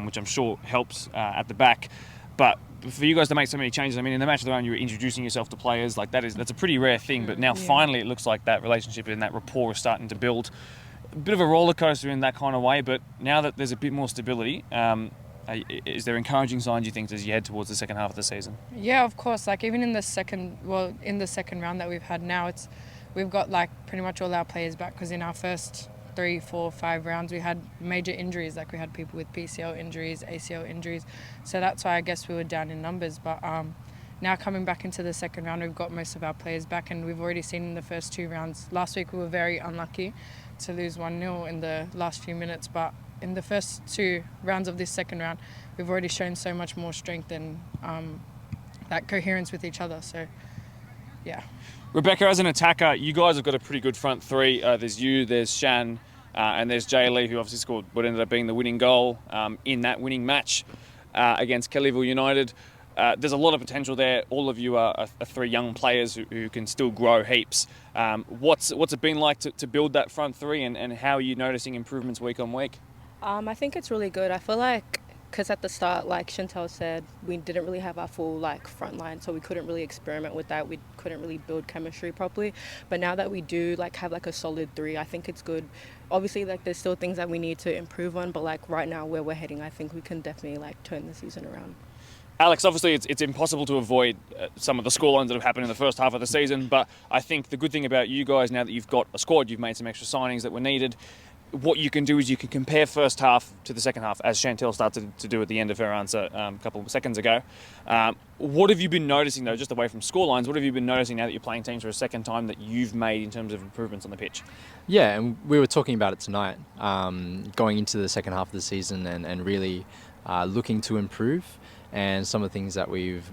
which I'm sure helps at the back. But for you guys to make so many changes, I mean, in the match of the round, you were introducing yourself to players. Like that's a pretty rare thing. But now finally, it looks like that relationship and that rapport is starting to build. A bit of a roller coaster in that kind of way. But now that there's a bit more stability, is there encouraging signs you think as you head towards the second half of the season? Yeah, of course. Like even in the second round that we've had now, we've got like pretty much all our players back, because in our first 3, 4, 5 rounds we had major injuries. Like we had people with PCL injuries, ACL injuries, so that's why I guess we were down in numbers. But now coming back into the second round, we've got most of our players back, and we've already seen in the first 2 rounds. Last week we were very unlucky to lose 1-0 in the last few minutes, but in the first 2 rounds of this second round, we've already shown so much more strength and that coherence with each other. So, yeah. Rebecca, as an attacker, you guys have got a pretty good front three. There's you, there's Shan, and there's Jay Lee, who obviously scored what ended up being the winning goal in that winning match against Kellyville United. There's a lot of potential there. All of you are 3 young players who can still grow heaps. What's it been like to build that front three, and how are you noticing improvements week on week? I think it's really good. I feel like, because at the start, like Chantel said, we didn't really have our full like front line, so we couldn't really experiment with that. We couldn't really build chemistry properly. But now that we do like have like a solid 3, I think it's good. Obviously, like there's still things that we need to improve on, but like right now where we're heading, I think we can definitely like turn the season around. Alex, obviously it's impossible to avoid some of the scorelines that have happened in the first half of the season, but I think the good thing about you guys, now that you've got a squad, you've made some extra signings that were needed, what you can do is you can compare first half to the second half, as Chantel started to do at the end of her answer a couple of seconds ago. What have you been noticing, though, just away from scorelines, what have you been noticing now that you're playing teams for a second time that you've made in terms of improvements on the pitch? Yeah, and we were talking about it tonight, going into the second half of the season and really looking to improve. And some of the things that we've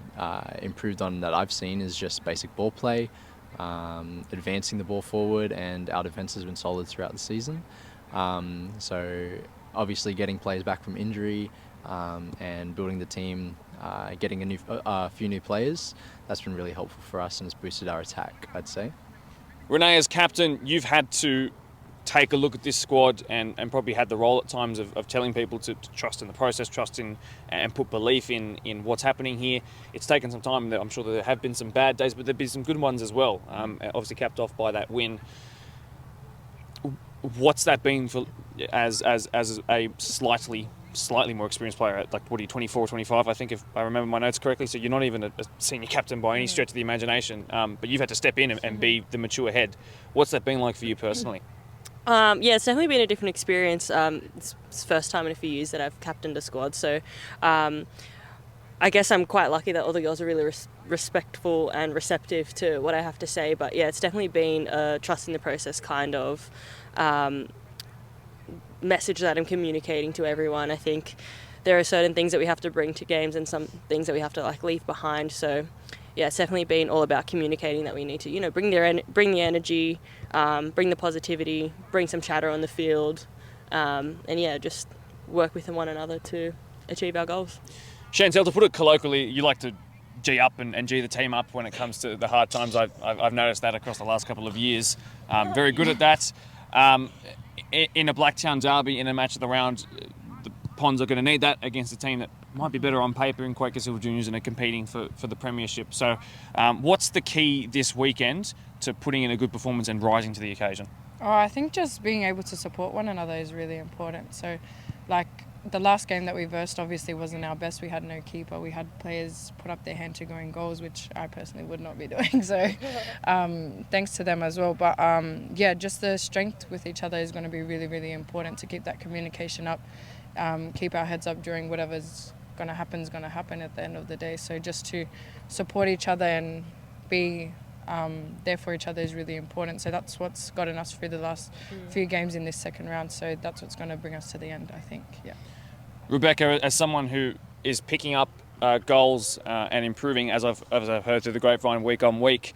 improved on that I've seen is just basic ball play, advancing the ball forward, and our defence has been solid throughout the season. So obviously getting players back from injury and building the team, getting a few new players, that's been really helpful for us and has boosted our attack, I'd say. Renee, as captain, you've had to take a look at this squad and probably had the role at times of telling people to trust in the process, trust in and put belief in what's happening here. It's taken some time. I'm sure there have been some bad days, but there have been some good ones as well, obviously capped off by that win. What's that been for as a slightly more experienced player at, like, what are you, 24, 25, I think, if I remember my notes correctly, so you're not even a senior captain by any stretch of the imagination, but you've had to step in and be the mature head. What's that been like for you personally? Yeah, it's definitely been a different experience. It's the first time in a few years that I've captained a squad, so I guess I'm quite lucky that all the girls are really respectful and receptive to what I have to say, but yeah, it's definitely been a trust in the process kind of message that I'm communicating to everyone. I think there are certain things that we have to bring to games and some things that we have to, like, leave behind, so yeah, it's definitely been all about communicating that we need to, bring the energy, bring the positivity, bring some chatter on the field, and yeah, just work with one another to achieve our goals. Chantel, to put it colloquially, you like to G up and G the team up when it comes to the hard times. I've noticed that across the last couple of years. Very good at that. In a Blacktown derby, in a match of the round, the Ponds are going to need that against a team that might be better on paper in Quakers Hill Juniors and are competing for the premiership. So what's the key this weekend to putting in a good performance and rising to the occasion? Oh, I think just being able to support one another is really important. So, like, the last game that we versed obviously wasn't our best. We had no keeper. We had players put up their hand to go in goals, which I personally would not be doing. So thanks to them as well. But yeah, just the strength with each other is going to be really, really important to keep that communication up, keep our heads up during whatever's going to happen at the end of the day. So just to support each other and be there for each other is really important. So that's what's gotten us through the last few games in this second round. So that's what's going to bring us to the end, I think. Yeah. Rebecca, as someone who is picking up goals and improving, as I've heard through the grapevine week on week,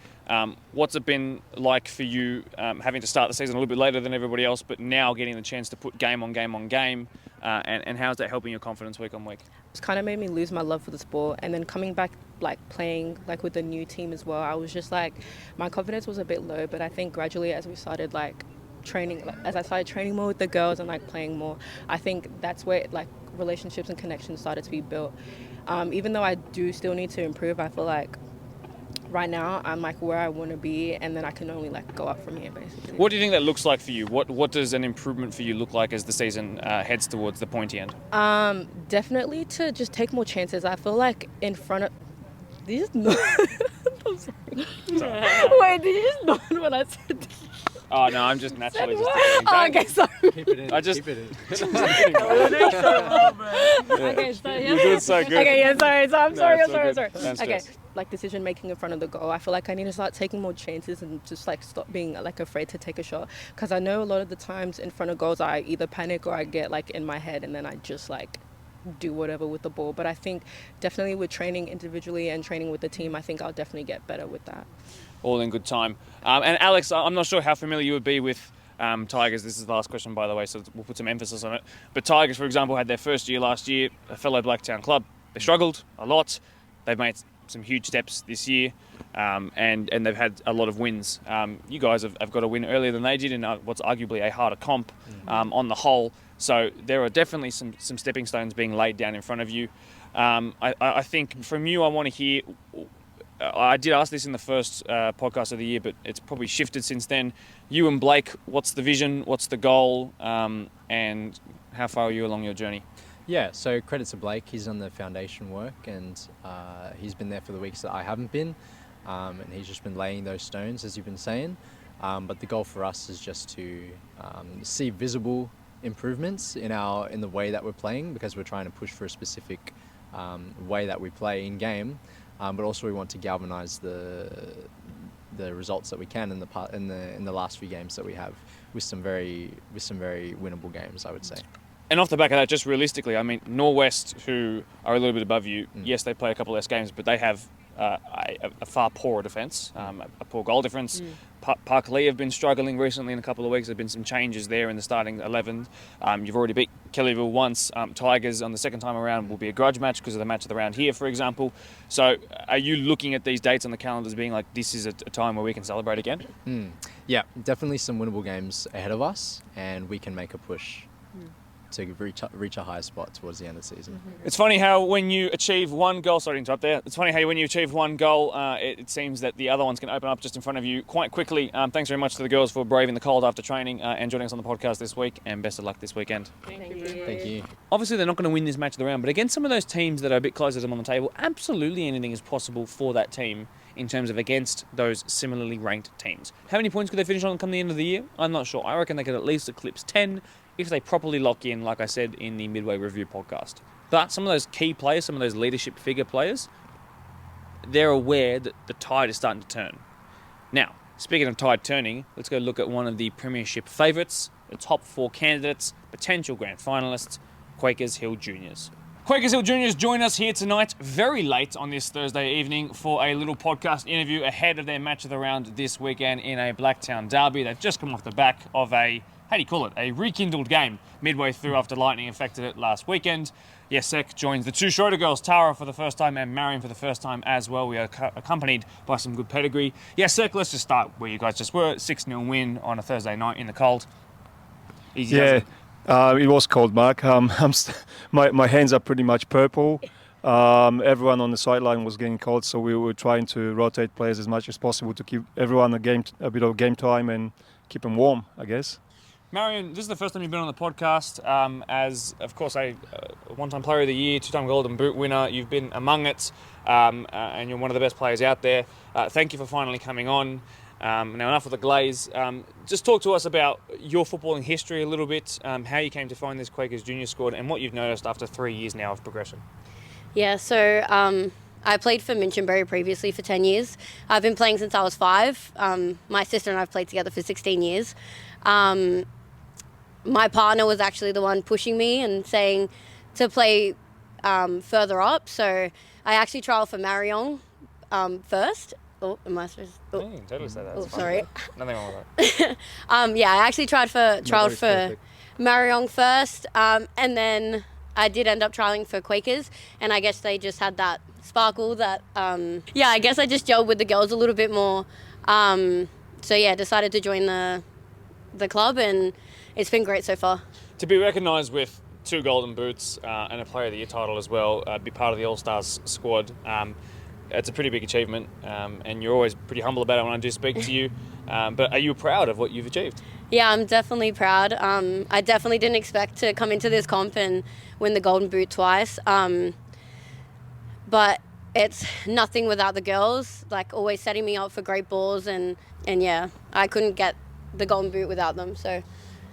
what's it been like for you having to start the season a little bit later than everybody else, but now getting the chance to put game on game on game, and how's that helping your confidence week on week? It's kind of made me lose my love for the sport, and then coming back, like, playing, like, with the new team as well, I was just like, my confidence was a bit low, but I think gradually as we started, like, training, like, as I started training more with the girls and, like, playing more, I think that's where, like, relationships and connections started to be built. Even though I do still need to improve, I feel like right now I'm, like, where I want to be, and then I can only, like, go up from here, basically. What do you think that looks like for you? What does an improvement for you look like as the season heads towards the pointy end? Definitely to just take more chances. I feel like in front of these. I'm sorry. Wait, did you just know what I said? Oh no, I'm just naturally just. Oh, okay, sorry. Keep it in. I just. Keep it in. Okay, so You're doing so good. Okay, yeah, sorry. So I'm sorry. it's all I'm good. sorry. Don't Okay, stress. like decision making in front of the goal. I feel like I need to start taking more chances and just, like, stop being, like, afraid to take a shot. Because I know a lot of the times in front of goals I either panic or I get, like, in my head and then I just, like, do whatever with the ball. But I think definitely with training individually and training with the team, I think I'll definitely get better with that. All in good time. And Alex, I'm not sure how familiar you would be with Tigers. This is the last question, by the way, so we'll put some emphasis on it. But Tigers, for example, had their first year last year, a fellow Blacktown club. They struggled a lot. They've made some huge steps this year, and they've had a lot of wins. You guys have got a win earlier than they did in what's arguably a harder comp on the whole. So there are definitely some stepping stones being laid down in front of you. I think from you, I want to hear... I did ask this in the first podcast of the year, but it's probably shifted since then. You and Blake, what's the vision? What's the goal? And how far are you along your journey? Yeah, so credit to Blake. He's done the foundation work, and he's been there for the weeks that I haven't been, and he's just been laying those stones, as you've been saying. But the goal for us is just to see visible improvements in the way that we're playing, because we're trying to push for a specific way that we play in game. But also we want to galvanise the results that we can in the last few games that we have with some very winnable games, I would say. And off the back of that, just realistically, I mean, Norwest, who are a little bit above you, yes, they play a couple less games, but they have a far poorer defence, a poor goal difference. Parklea have been struggling recently in a couple of weeks. There have been some changes there in the starting 11. You've already beat Kellyville once. Tigers on the second time around will be a grudge match because of the match of the round here, for example. So are you looking at these dates on the calendars being like, this is a time where we can celebrate again? Yeah, definitely some winnable games ahead of us, and we can make a push to reach a high spot towards the end of the season. It's funny how when you achieve one goal, sorry to interrupt there, it's funny how when you achieve one goal, it seems that the other ones can open up just in front of you quite quickly. Thanks very much to the girls for braving the cold after training and joining us on the podcast this week, and best of luck this weekend. Thank you. Thank you. Obviously, they're not going to win this match of the round, but against some of those teams that are a bit closer to them on the table, absolutely anything is possible for that team in terms of against those similarly ranked teams. How many points could they finish on come the end of the year? I'm not sure. I reckon they could at least eclipse 10 if they properly lock in, like I said in the Midway Review podcast. But some of those key players, some of those leadership figure players, they're aware that the tide is starting to turn. Now, speaking of tide turning, let's go look at one of the premiership favourites, the top 4 candidates, potential grand finalists, Quakers Hill Juniors. Quakers Hill Juniors join us here tonight, very late on this Thursday evening, for a little podcast interview ahead of their match of the round this weekend in a Blacktown derby. They've just come off the back of a rekindled game midway through after lightning affected it last weekend. Jesek joins the 2 Schroeder girls, Tara for the first time and Marion for the first time as well. We are accompanied by some good pedigree. Jesek, let's just start where you guys just were. 6-0 win on a Thursday night in the cold. Easy. Yeah, it was cold, Mark. My hands are pretty much purple. Everyone on the sideline was getting cold, so we were trying to rotate players as much as possible to keep everyone a bit of game time and keep them warm, I guess. Marion, this is the first time you've been on the podcast as, of course, a one-time player of the year, 2-time Golden Boot winner. You've been among it, and you're one of the best players out there. Thank you for finally coming on. Now, enough with the glaze. Just talk to us about your footballing history a little bit, how you came to find this Quakers Junior squad, and what you've noticed after 3 years now of progression. Yeah, so I played for Minchinbury previously for 10 years. I've been playing since I was 5. My sister and I have played together for 16 years. My partner was actually the one pushing me and saying to play further up. So I actually trialled for Marion first. Oh, am I supposed to? Oh. Yeah, you can totally say that. Oh, sorry. Nothing wrong with that. Yeah, I actually trialled for Marion first, and then I did end up trialling for Quakers, and I guess they just had that sparkle that, I guess I just gelled with the girls a little bit more. So yeah, decided to join the club, and it's been great so far. To be recognised with 2 Golden Boots and a Player of the Year title as well, be part of the All-Stars squad, it's a pretty big achievement, and you're always pretty humble about it when I do speak to you. But are you proud of what you've achieved? Yeah, I'm definitely proud. I definitely didn't expect to come into this comp and win the Golden Boot twice. But it's nothing without the girls, like always setting me up for great balls, and yeah, I couldn't get the Golden Boot without them. So,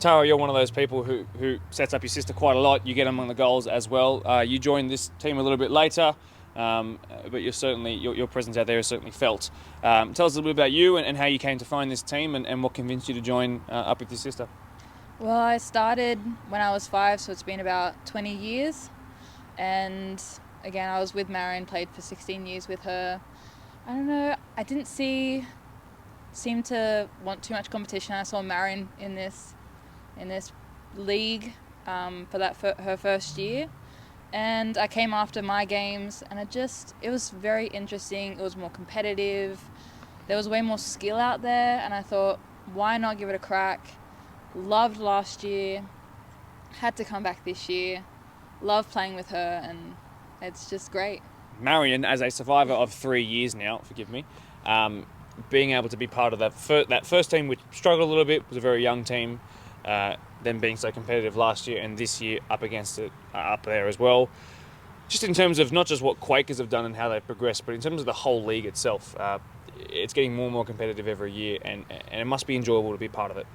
Tara, you're one of those people who sets up your sister quite a lot. You get among the goals as well. You joined this team a little bit later, but you're certainly your presence out there is certainly felt. Tell us a little bit about you and how you came to find this team and what convinced you to join up with your sister. Well, I started when I was 5, so it's been about 20 years. And again, I was with Marion, played for 16 years with her. I don't know, I didn't seem to want too much competition. I saw Marion in this league for her first year. And I came after my games, and it was very interesting. It was more competitive. There was way more skill out there, and I thought, why not give it a crack? Loved last year, had to come back this year. Love playing with her, and it's just great. Marion, as a survivor of 3 years now, forgive me, being able to be part of that first team, which struggled a little bit, was a very young team, then being so competitive last year and this year up against it, up there as well. Just in terms of not just what Quakers have done and how they've progressed, but in terms of the whole league itself, it's getting more and more competitive every year, and it must be enjoyable to be part of it.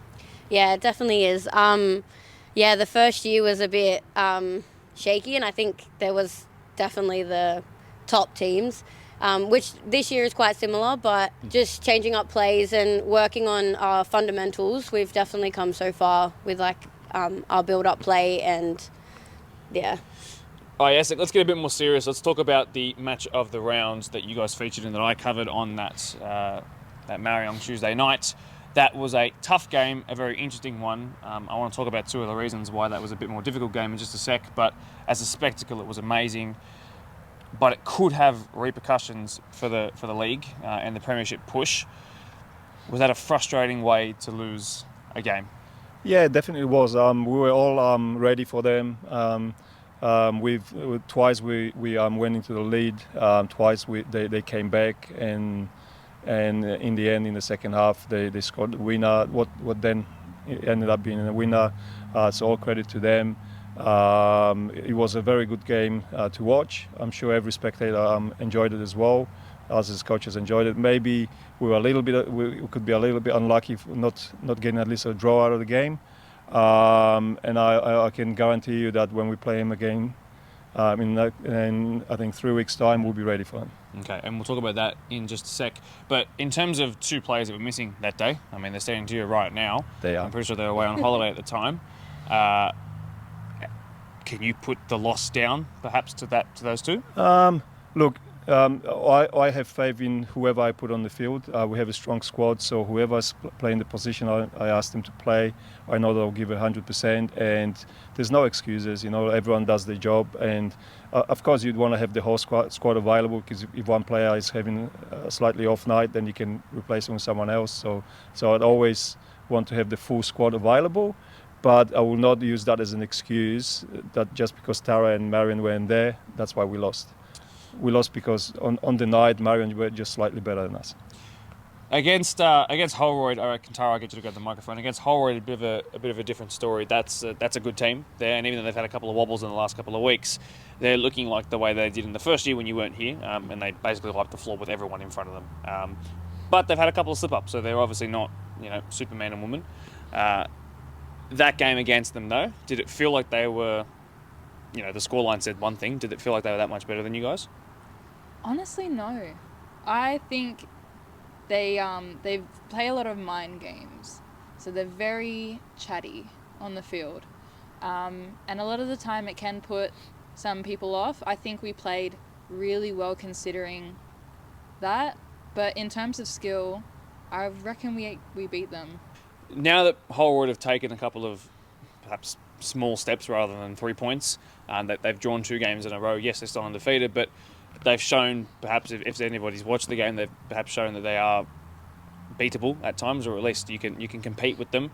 Yeah, it definitely is. The first year was a bit shaky, and I think there was definitely the top teams, which this year is quite similar, but just changing up plays and working on our fundamentals, we've definitely come so far with our build-up play, and yeah. Oh yes, let's get a bit more serious. Let's talk about the match of the rounds that you guys featured in, that I covered on that Mariong Tuesday night. That was a tough game, a very interesting one. I want to talk about two of the reasons why that was a bit more difficult game in just a sec, but as a spectacle it was amazing. But it could have repercussions for the league and the premiership push. Was that a frustrating way to lose a game? Yeah, it definitely was. We were all ready for them. Twice we went into the lead. Twice they came back, and in the end, in the second half, they scored the winner. What then ended up being a winner. So all credit to them. It was a very good game to watch. I'm sure every spectator enjoyed it as well. Us as coaches enjoyed it. Maybe we could be a little bit unlucky for not getting at least a draw out of the game. And I can guarantee you that when we play him again, in I think 3 weeks' time, we'll be ready for him. Okay, and we'll talk about that in just a sec. But in terms of two players that were missing that day, I mean, they're standing to you right now. They are. I'm pretty sure they were away on holiday at the time. Can you put the loss down, perhaps, to those two? Look, I have faith in whoever I put on the field. We have a strong squad, so whoever's playing the position, I ask them to play. I know they'll give 100%, and there's no excuses. Everyone does their job, and of course you'd want to have the whole squad available, because if one player is having a slightly off night, then you can replace him with someone else. So I'd always want to have the full squad available. But I will not use that as an excuse that just because Tara and Marion weren't there, that's why we lost. We lost because on the night, Marion were just slightly better than us. Against Holroyd, I reckon, Tara, I'll get you to go to the microphone. Against Holroyd, a bit of a different story. That's a good team there, and even though they've had a couple of wobbles in the last couple of weeks, they're looking like the way they did in the first year when you weren't here, and they basically wiped the floor with everyone in front of them. But they've had a couple of slip-ups, so they're obviously not, Superman and woman. That game against them, though, did it feel like they were, the scoreline said one thing, did it feel like they were that much better than you guys? Honestly, no. I think they play a lot of mind games, so they're very chatty on the field, and a lot of the time it can put some people off. I think we played really well considering that, but in terms of skill, I reckon we beat them. Now that Holroyd have taken a couple of perhaps small steps rather than 3 points, that they've drawn 2 games in a row, yes, they're still undefeated, but they've shown, perhaps if anybody's watched the game, they've perhaps shown that they are beatable at times, or at least you can compete with them.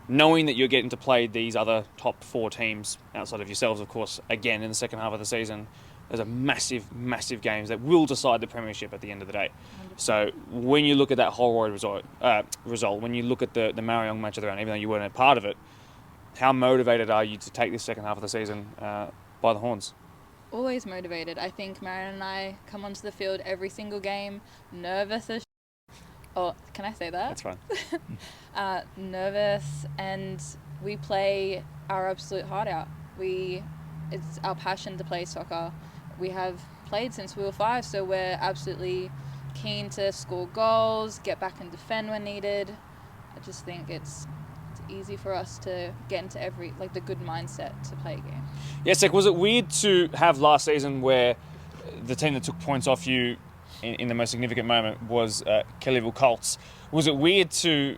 Knowing that you're getting to play these other top 4 teams outside of yourselves, of course, again in the second half of the season, there's a massive, massive games that will decide the premiership at the end of the day. 100%. So when you look at that Holroyd result, when you look at the Mariong match of the round, even though you weren't a part of it, how motivated are you to take this second half of the season by the horns? Always motivated. I think Marion and I come onto the field every single game nervous as Oh, can I say that? That's fine. Nervous, and we play our absolute heart out. It's our passion to play soccer. We have played since we were 5, so we're absolutely keen to score goals, get back and defend when needed. I just think it's easy for us to get into the good mindset to play a game. Yes, was it weird to have last season where the team that took points off you in the most significant moment was 𝓅𝐷𝐷𝐿𝐼? Was it weird to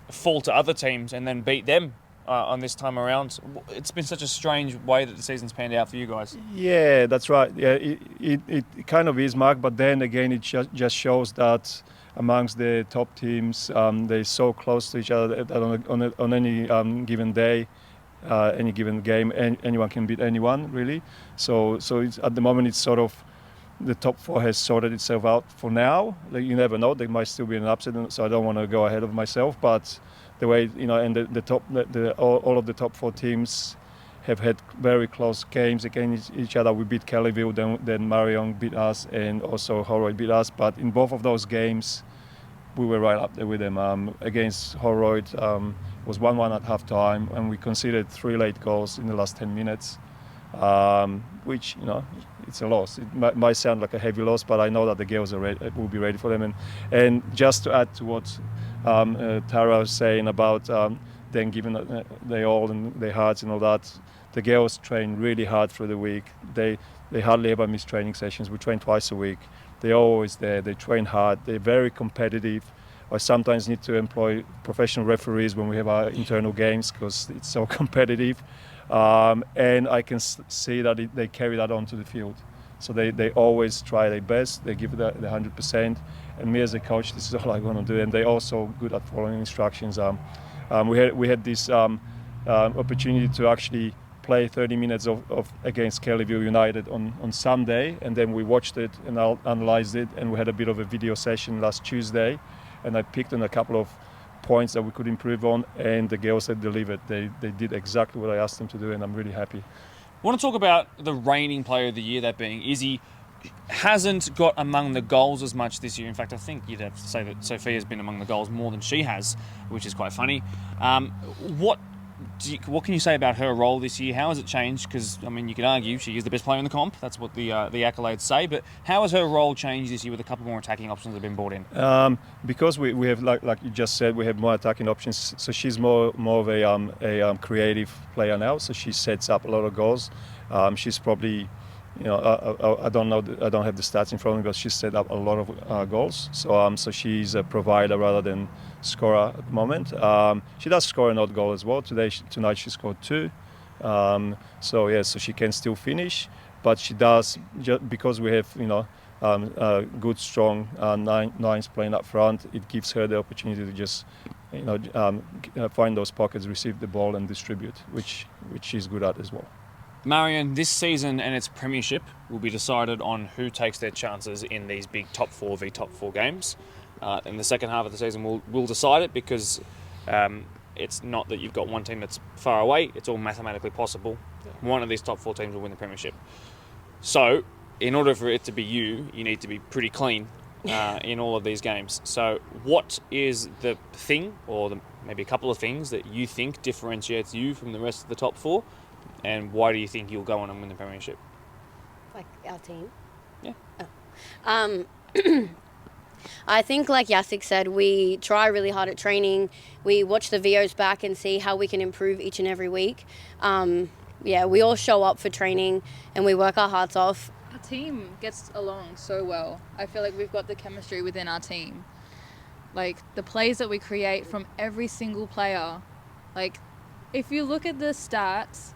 fall to other teams and then beat them on this time around? It's been such a strange way that the season's panned out for you guys. Yeah, that's right. Yeah, it kind of is, Mark, but then again it just shows that amongst the top teams, they're so close to each other that on any given day, any given game, anyone can beat anyone, really. So it's, at the moment, it's sort of the top 4 has sorted itself out for now. You never know; there might still be an upset, so I don't want to go ahead of myself. But the way and all of the top 4 teams have had very close games against each other. We beat 𝓅𝐷𝐷𝐿𝐼, then Mariong beat us, and also Holroyd beat us. But in both of those games, we were right up there with them. Against Holroyd, it was 1-1 at half-time, and we conceded 3 late goals in the last 10 minutes, which, it's a loss. It might sound like a heavy loss, but I know that the girls will be ready for them. And just to add to what Tara was saying about then giving their all and their hearts and all that. The girls train really hard through the week. They hardly ever miss training sessions. We train twice a week. They're always there. They train hard. They're very competitive. I sometimes need to employ professional referees when we have our internal games because it's so competitive. And I can see that they carry that onto the field. So they always try their best. They give the 100%. And me as a coach, this is all I want to do. And they're also good at following instructions. We had this opportunity to actually play 30 minutes of against Kellyville United on Sunday, and then we watched it and analysed it, and we had a bit of a video session last Tuesday, and I picked on a couple of points that we could improve on, and the girls had delivered. They did exactly what I asked them to do, and I'm really happy. I want to talk about the reigning player of the year, that being Izzy. Hasn't got among the goals as much this year. In fact, I think you'd have to say that Sophia's been among the goals more than she has, which is quite funny. What can you say about her role this year? How has it changed? Because, I mean, you could argue she is the best player in the comp. That's what the accolades say. But how has her role changed this year with a couple more attacking options that have been brought in? Because we have, like you just said, we have more attacking options. So she's more of a creative player now. So she sets up a lot of goals. She's probably, I don't know. I don't have the stats in front of me, but she's set up a lot of goals. So she's a provider rather than scorer at the moment. She does score an odd goal as well. Tonight she scored 2. So she can still finish, but she does because we have good strong nines playing up front. It gives her the opportunity to just find those pockets, receive the ball, and distribute, which she's good at as well. Marion, this season and its premiership will be decided on who takes their chances in these big top 4 v top 4 games. In the second half of the season, we'll decide it because it's not that you've got one team that's far away. It's all mathematically possible. One of these top 4 teams will win the premiership. So, in order for it to be you need to be pretty clean in all of these games. So, what is the thing, or maybe a couple of things that you think differentiates you from the rest of the top 4? And why do you think you'll go on and win the premiership? Like our team? Yeah. Oh. I think, like 𝐅𝐻𝐔𝐑𝐓𝐇 said, we try really hard at training. We watch the videos back and see how we can improve each and every week. We all show up for training and we work our hearts off. Our team gets along so well. I feel like we've got the chemistry within our team. Like, the plays that we create from every single player. Like, if you look at the stats,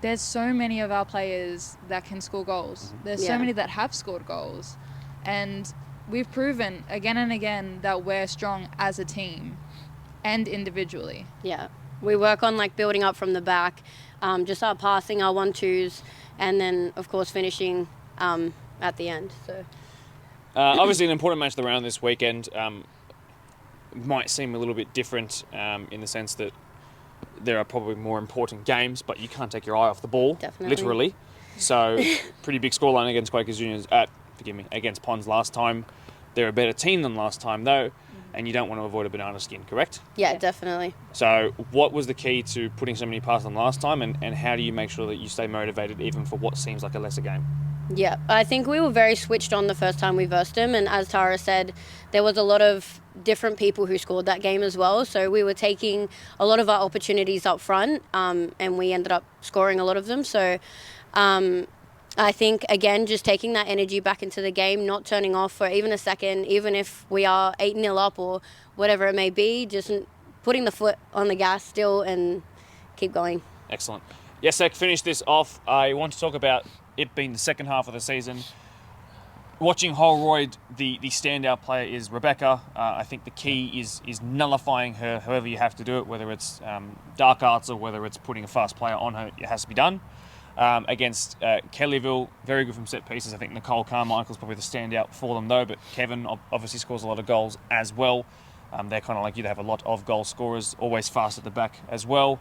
there's so many of our players that can score goals. There's so many that have scored goals. And we've proven again and again that we're strong as a team and individually. Yeah. We work on building up from the back, just our passing, our 1-2s, and then of course finishing at the end. So obviously an important match of the round this weekend might seem a little bit different in the sense that there are probably more important games, but you can't take your eye off the ball. Definitely. Literally. So pretty big scoreline against Quakers Juniors against Ponds last time. They're a better team than last time though, and you don't want to avoid a banana skin, correct? Yeah, definitely. So what was the key to putting so many past them last time, and how do you make sure that you stay motivated even for what seems like a lesser game? Yeah, I think we were very switched on the first time we versed them, and as Tara said, there was a lot of different people who scored that game as well, so we were taking a lot of our opportunities up front, and we ended up scoring a lot of them. So I think, again, just taking that energy back into the game, not turning off for even a second, even if we are 8-0 up or whatever it may be, just putting the foot on the gas still and keep going. Excellent. 𝐅𝐻𝐔𝐑𝐓𝐇, finish this off. I want to talk about it being the second half of the season. Watching Holroyd, the standout player is Rebecca. I think the key is nullifying her however you have to do it, whether it's dark arts or whether it's putting a fast player on her. It has to be done. Against Kellyville, very good from set pieces. I think Nicole Carmichael's probably the standout for them though, but Kevin obviously scores a lot of goals as well. They're kind of like you to have a lot of goal scorers, always fast at the back as well.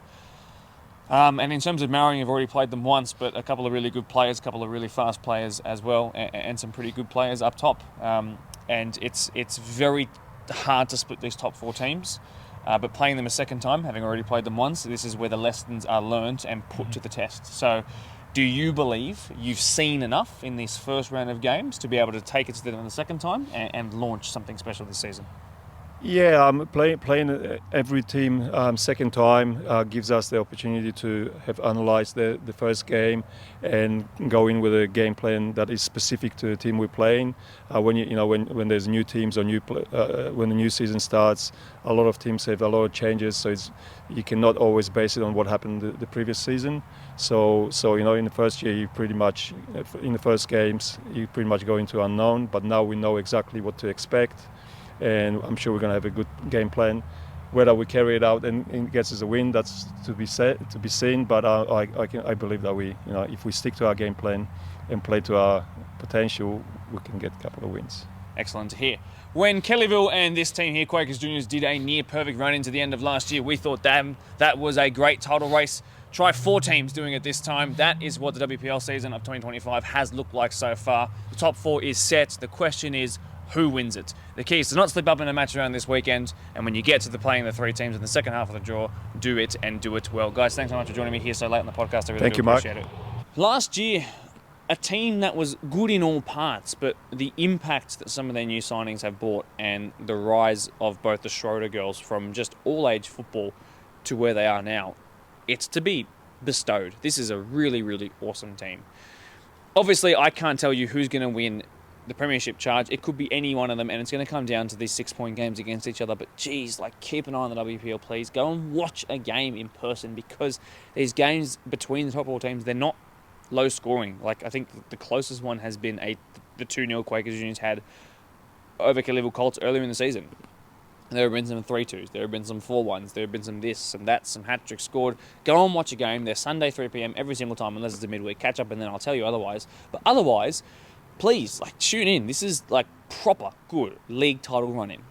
And in terms of Marion, you've already played them once, but a couple of really good players, a couple of really fast players as well, and some pretty good players up top. And it's very hard to split these top 4 teams. But playing them a second time, having already played them once, this is where the lessons are learned and put to the test. So do you believe you've seen enough in this first round of games to be able to take it to them the second time and launch something special this season? Yeah, playing every team second time gives us the opportunity to have analysed the first game and go in with a game plan that is specific to the team we're playing. When there's new teams or when the new season starts, a lot of teams have a lot of changes, so you cannot always base it on what happened the previous season. So in the first year, in the first games, you pretty much go into unknown. But now we know exactly what to expect. And I'm sure we're going to have a good game plan. Whether we carry it out and gets us a win, that's to be seen. But I believe that if we stick to our game plan and play to our potential, we can get a couple of wins. Excellent to hear. When Kellyville and this team here, Quakers Juniors, did a near-perfect run into the end of last year, we thought, damn, that was a great title race. Try 4 teams doing it this time. That is what the WPL season of 2025 has looked like so far. The top 4 is set. The question is, who wins it? The key is to not slip up in a match around this weekend, and when you get to playing the 3 teams in the second half of the draw, do it and do it well. Guys, thanks so much for joining me here so late on the podcast. I really do appreciate it. Last year, a team that was good in all parts, but the impact that some of their new signings have brought and the rise of both the Schroeder girls from just all-age football to where they are now, it's to be bestowed. This is a really, really awesome team. Obviously, I can't tell you who's going to win the premiership charge. It could be any one of them, and it's going to come down to these 6-point games against each other. But geez, keep an eye on the WPL, please. Go and watch a game in person, because these games between the top 4 teams, they're not low scoring. I think the closest one has been the 2-0 Quakers Juniors had over Kellyville Colts earlier in the season. There have been some 3-2s, there have been some 4-1s, there have been some this, some that, some hat-tricks scored. Go and watch a game. They're Sunday 3 p.m. every single time, unless it's a midweek catch-up, and then I'll tell you otherwise. But otherwise, please, tune in. This is, proper good league title run-in.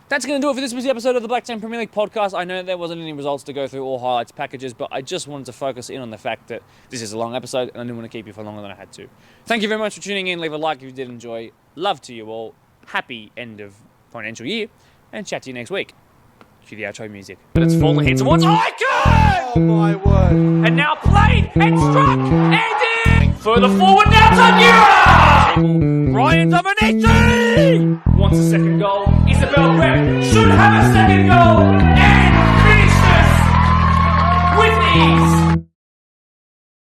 That's going to do it for this week's episode of the 𝓢𝓘-TEAM Premier League podcast. I know there wasn't any results to go through or highlights packages, but I just wanted to focus in on the fact that this is a long episode, and I didn't want to keep you for longer than I had to. Thank you very much for tuning in. Leave a like if you did enjoy. Love to you all. Happy end of financial year, and chat to you next week. Cue the outro music. But it's fallen here towards Icon! Oh my word. And now played and struck and in! Further forward now, Tagura! Ryan Dominici! Wants a second goal. Isabel Brett should have a second goal! And finishes with ease!